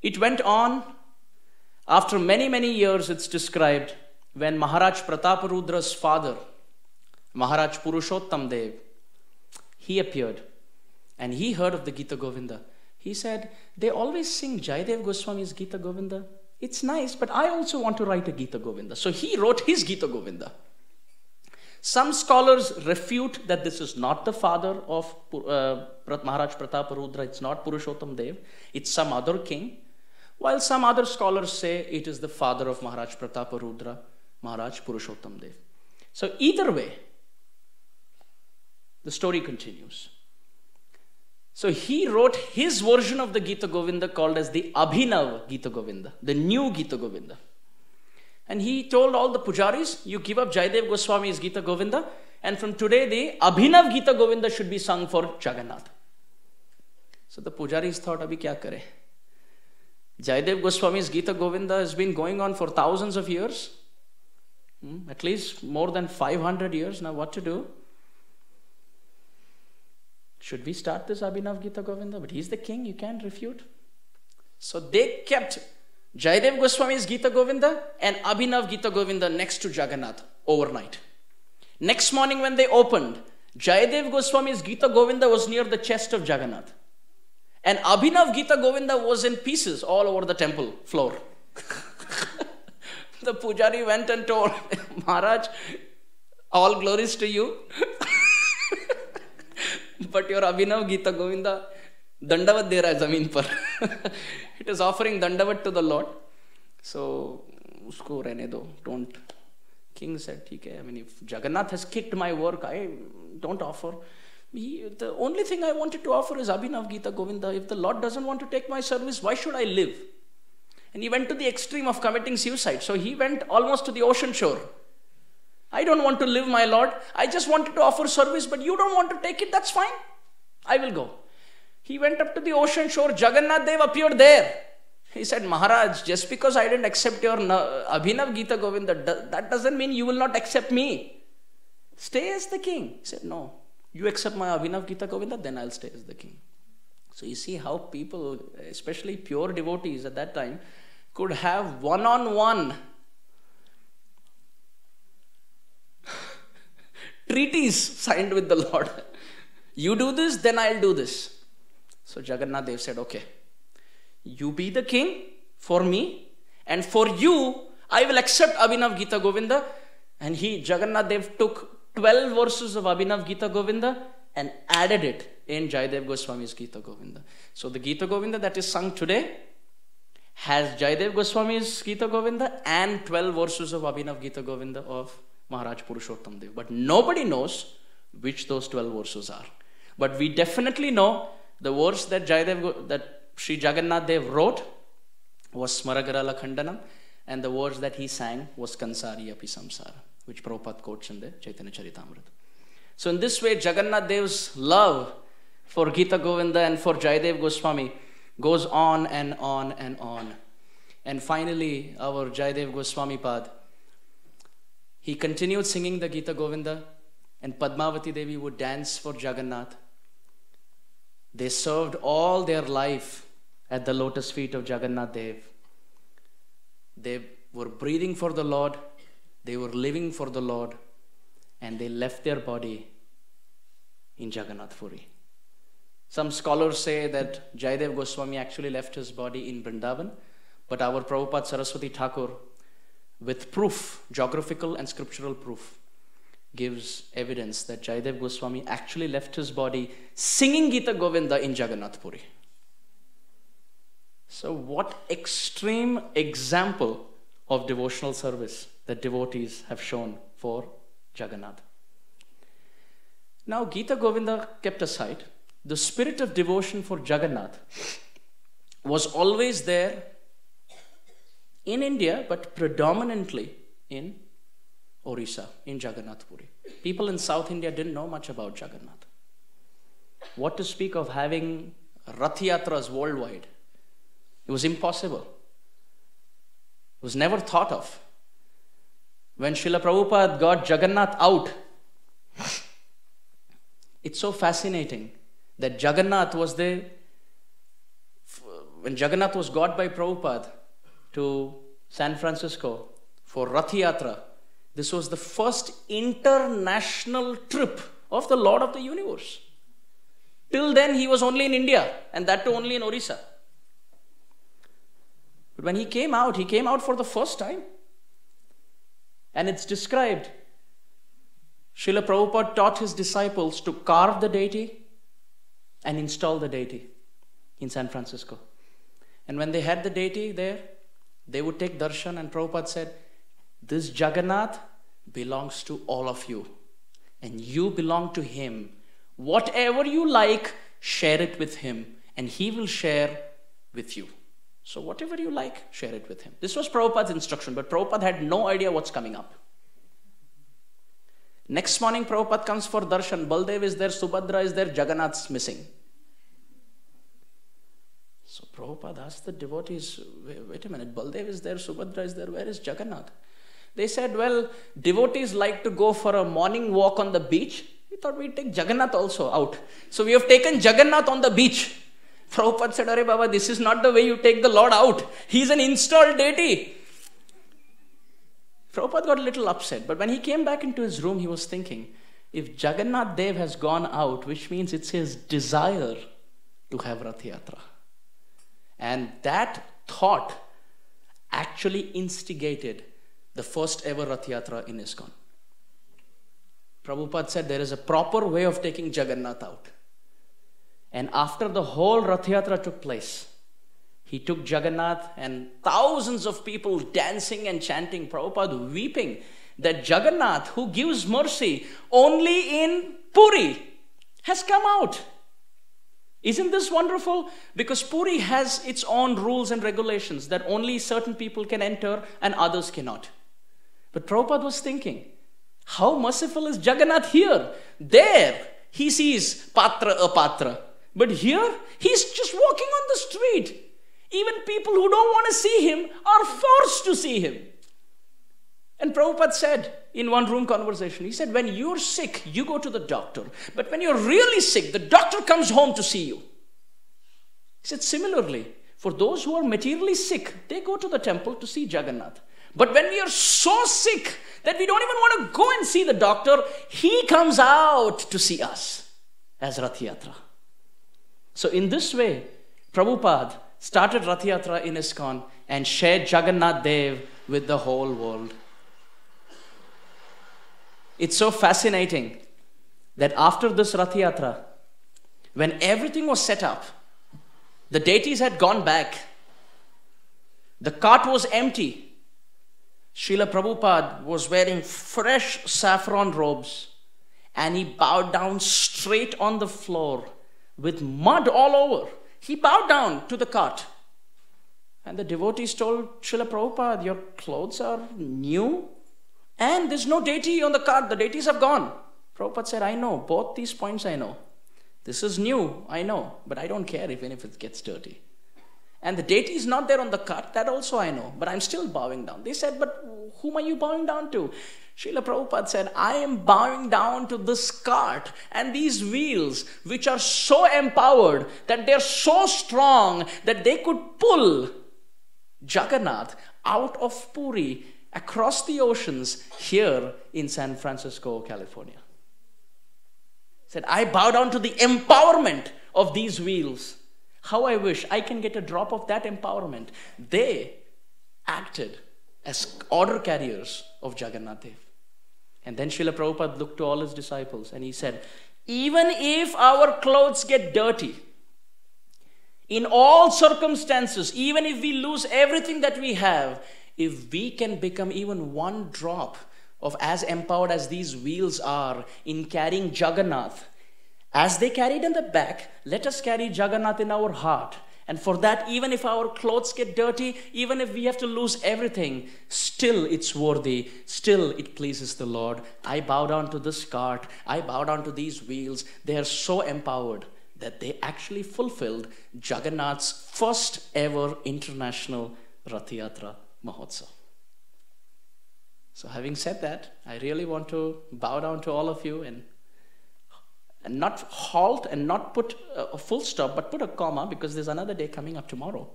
Speaker 3: It went on. After many, many years, it's described, when Maharaj Prataparudra's father, Maharaj Purushottam Dev, he appeared and he heard of the Gita-govinda. He said, they always sing Jayadeva Goswami's Gita-govinda. It's nice, but I also want to write a Gita-govinda. So he wrote his Gita-govinda. Some scholars refute that this is not the father of Maharaj Prataparudra. It's not Purushottam Dev. It's some other king. While some other scholars say it is the father of Maharaj Prataparudra, Maharaj Purushottam Dev. So either way, the story continues. So he wrote his version of the Gita-govinda called as the Abhinav Gita-govinda, the new Gita-govinda. And he told all the pujaris, you give up Jayadeva Goswami's Gita-govinda, and from today the Abhinav Gita-govinda should be sung for Jagannath. So the pujaris thought, abhi kya kare? Jayadeva Goswami's Gita-govinda has been going on for thousands of years, at least more than 500 years. Now what to do? Should we start this Abhinav Gita-govinda? But he's the king, you can't refute. So they kept Jayadeva Goswami's Gita-govinda and Abhinav Gita-govinda next to Jagannath overnight. Next morning when they opened, Jayadeva Goswami's Gita-govinda was near the chest of Jagannath. And Abhinav Gita-govinda was in pieces all over the temple floor. The pujari went and told, Maharaj, all glories to you. But your Abhinav Gita-govinda dandavat de raha hai zameen par. It is offering dandavat to the Lord. So, usko rehne do. Don't. King said, theek hai. I mean, if Jagannath has kicked my work, I don't offer. The only thing I wanted to offer is Abhinav Gita-govinda. If the Lord doesn't want to take my service, why should I live? And he went to the extreme of committing suicide. So he went almost to the ocean shore. I don't want to live, my Lord. I just wanted to offer service, but you don't want to take it. That's fine. I will go. He went up to the ocean shore. Jagannath Dev appeared there. He said, Maharaj, just because I didn't accept your Abhinav Gita-govinda, that doesn't mean you will not accept me. Stay as the king. He said, no. You accept my Abhinav Gita-govinda, then I'll stay as the king. So you see how people, especially pure devotees at that time, could have one-on-one treaties signed with the Lord. You do this, then I'll do this. So Jagannath Dev said, okay, you be the king for me, and for you, I will accept Abhinav Gita-govinda. And Jagannath Dev took 12 verses of Abhinav Gita-govinda and added it in Jayadeva Goswami's Gita-govinda. So the Gita-govinda that is sung today has Jayadeva Goswami's Gita-govinda and 12 verses of Abhinav Gita-govinda of Maharaj Purushottam Dev. But nobody knows which those 12 verses are. But we definitely know the verse that Sri Jagannath Dev wrote was Smaragara Lakhandanam, and the verse that he sang was Kansari Api Samsara, which Prabhupada quotes in the Chaitanya Charitamrita. So in this way, Jagannath Dev's love for Gita Govinda and for Jayadeva Goswami goes on and on and on. And finally, our Jayadeva Goswami Pad, he continued singing the Gita Govinda, and Padmavati Devi would dance for Jagannath. They served all their life at the lotus feet of Jagannath Dev. They were breathing for the Lord, they were living for the Lord, and they left their body in Jagannath Puri. Some scholars say that Jayadeva Goswami actually left his body in Vrindavan, but our Prabhupada Saraswati Thakur, with proof, geographical and scriptural proof, gives evidence that Jayadeva Goswami actually left his body singing Gita-govinda in Jagannath Puri. So what extreme example of devotional service that devotees have shown for Jagannath. Now, Gita-govinda kept aside, the spirit of devotion for Jagannath was always there in India, but predominantly in Orissa, in Jagannath Puri. People in South India didn't know much about Jagannath. What to speak of having Ratha-yatras worldwide? It was impossible. It was never thought of. When Srila Prabhupada got Jagannath out, it's so fascinating that Jagannath was when Jagannath was got by Prabhupada to San Francisco for Ratha-yatra, this was the first international trip of the Lord of the Universe. Till then, he was only in India, and that too only in Orissa. But when he came out for the first time. And it's described, Srila Prabhupada taught his disciples to carve the deity and install the deity in San Francisco. And when they had the deity there, they would take darshan, and Prabhupada said, this Jagannath belongs to all of you, and you belong to him. Whatever you like, share it with him, and he will share with you. So whatever you like, share it with him. This was Prabhupada's instruction, but Prabhupada had no idea what's coming up. Next morning, Prabhupada comes for darshan. Baldev is there, Subhadra is there, Jagannath's missing. So Prabhupada asked the devotees, wait a minute, Baldev is there, Subhadra is there, where is Jagannath? They said, well, devotees like to go for a morning walk on the beach. We thought we'd take Jagannath also out. So we have taken Jagannath on the beach. Prabhupada said, Arey Baba, this is not the way you take the Lord out. He's an installed deity. Prabhupada got a little upset, but when he came back into his room, he was thinking, if Jagannath Dev has gone out, which means it's his desire to have Ratha-yatra. And that thought actually instigated the first ever Ratha-yatra in ISKCON. Prabhupada said there is a proper way of taking Jagannath out. And after the whole Ratha-yatra took place, he took Jagannath and thousands of people dancing and chanting, Prabhupada weeping that Jagannath, who gives mercy only in Puri, has come out. Isn't this wonderful? Because Puri has its own rules and regulations that only certain people can enter and others cannot. But Prabhupada was thinking, how merciful is Jagannath here? There, he sees patra apatra. But here, he's just walking on the street. Even people who don't want to see him are forced to see him. And Prabhupada said in one room conversation, he said, when you're sick, you go to the doctor. But when you're really sick, the doctor comes home to see you. He said, similarly, for those who are materially sick, they go to the temple to see Jagannath. But when we are so sick that we don't even want to go and see the doctor, he comes out to see us as Ratha-yatra. So in this way, Prabhupada started Ratha-yatra in ISKCON and shared Jagannath Dev with the whole world. It's so fascinating that after this Ratha-yatra, when everything was set up, the deities had gone back, the cart was empty, Srila Prabhupada was wearing fresh saffron robes, and he bowed down straight on the floor with mud all over. He bowed down to the cart. And the devotees told Srila Prabhupada, your clothes are new and there's no deity on the cart. The deities have gone. Prabhupada said, I know. Both these points I know. This is new, I know. But I don't care even if it gets dirty. And the deity is not there on the cart, that also I know, but I'm still bowing down. They said, but whom are you bowing down to? Srila Prabhupada said, I am bowing down to this cart and these wheels, which are so empowered that they're so strong that they could pull Jagannath out of Puri across the oceans here in San Francisco, California. Said, I bow down to the empowerment of these wheels. How I wish I can get a drop of that empowerment. They acted as order carriers of Jagannath Dev. And then Srila Prabhupada looked to all his disciples and he said, even if our clothes get dirty, in all circumstances, even if we lose everything that we have, if we can become even one drop of as empowered as these wheels are in carrying Jagannath, as they carried in the back, let us carry Jagannath in our heart. And for that, even if our clothes get dirty, even if we have to lose everything, still it's worthy, still it pleases the Lord. I bow down to this cart, I bow down to these wheels. They are so empowered that they actually fulfilled Jagannath's first ever international Ratha-yatra Mahotsav. So having said that, I really want to bow down to all of you and not halt and not put a full stop, but put a comma, because there's another day coming up tomorrow.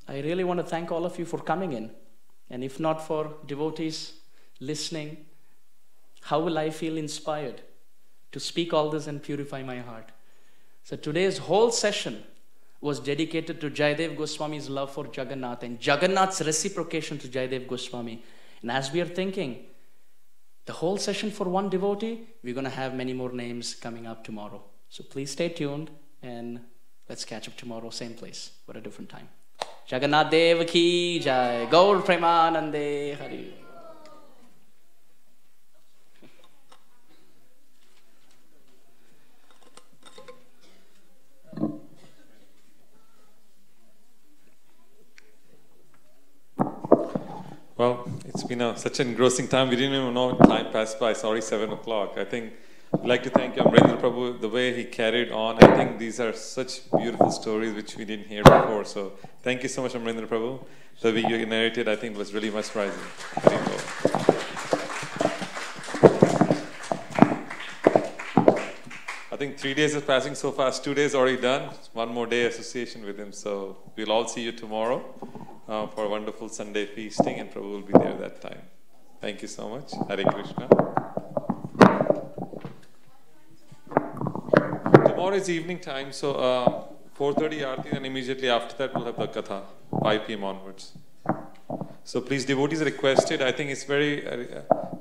Speaker 3: I really want to thank all of you for coming in. And if not for devotees listening, how will I feel inspired to speak all this and purify my heart? So today's whole session was dedicated to Jayadeva Goswami's love for Jagannath and Jagannath's reciprocation to Jayadeva Goswami. And as we are thinking, the whole session for one devotee, we're going to have many more names coming up tomorrow. So please stay tuned and let's catch up tomorrow, same place, but a different time. Jagannath Deva ki jai, Gaur Premanande Hari.
Speaker 2: Well, it's been such an engrossing time. We didn't even know time passed by. Sorry, 7 o'clock. I think I'd like to thank Amrendra Prabhu, the way he carried on. I think these are such beautiful stories which we didn't hear before. So thank you so much, Amrendra Prabhu. The way you narrated, I think, was really mesmerizing. Very cool. I think 3 days is passing so fast. 2 days already done. One more day association with him. So we'll all see you tomorrow for a wonderful Sunday feasting, and Prabhu will be there that time. Thank you so much. Hare Krishna. Tomorrow is evening time, so 4:30 Aarti, and immediately after that we'll have the Katha, 5 p.m. onwards. So please, devotees requested. I think it's very,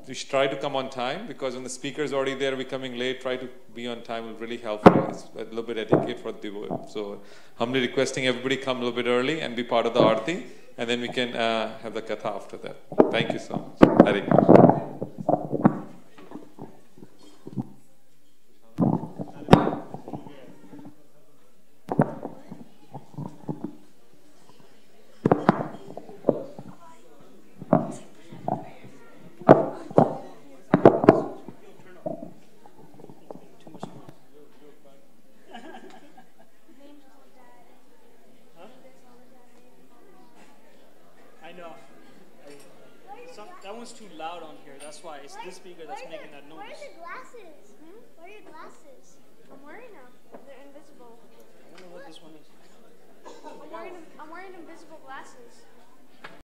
Speaker 2: we should try to come on time, because when the speaker is already there, we're coming late. Try to be on time will really help. It's a little bit etiquette for the devotees. So humbly requesting everybody come a little bit early and be part of the Aarti, and then we can have the Katha after that. Thank you so much. Hare Krishna.
Speaker 3: Too loud on here. That's why it's this speaker that's making that noise.
Speaker 1: Where are the glasses? Where are your glasses? I'm wearing them. They're invisible.
Speaker 3: I don't know what this one is.
Speaker 1: I'm wearing invisible glasses.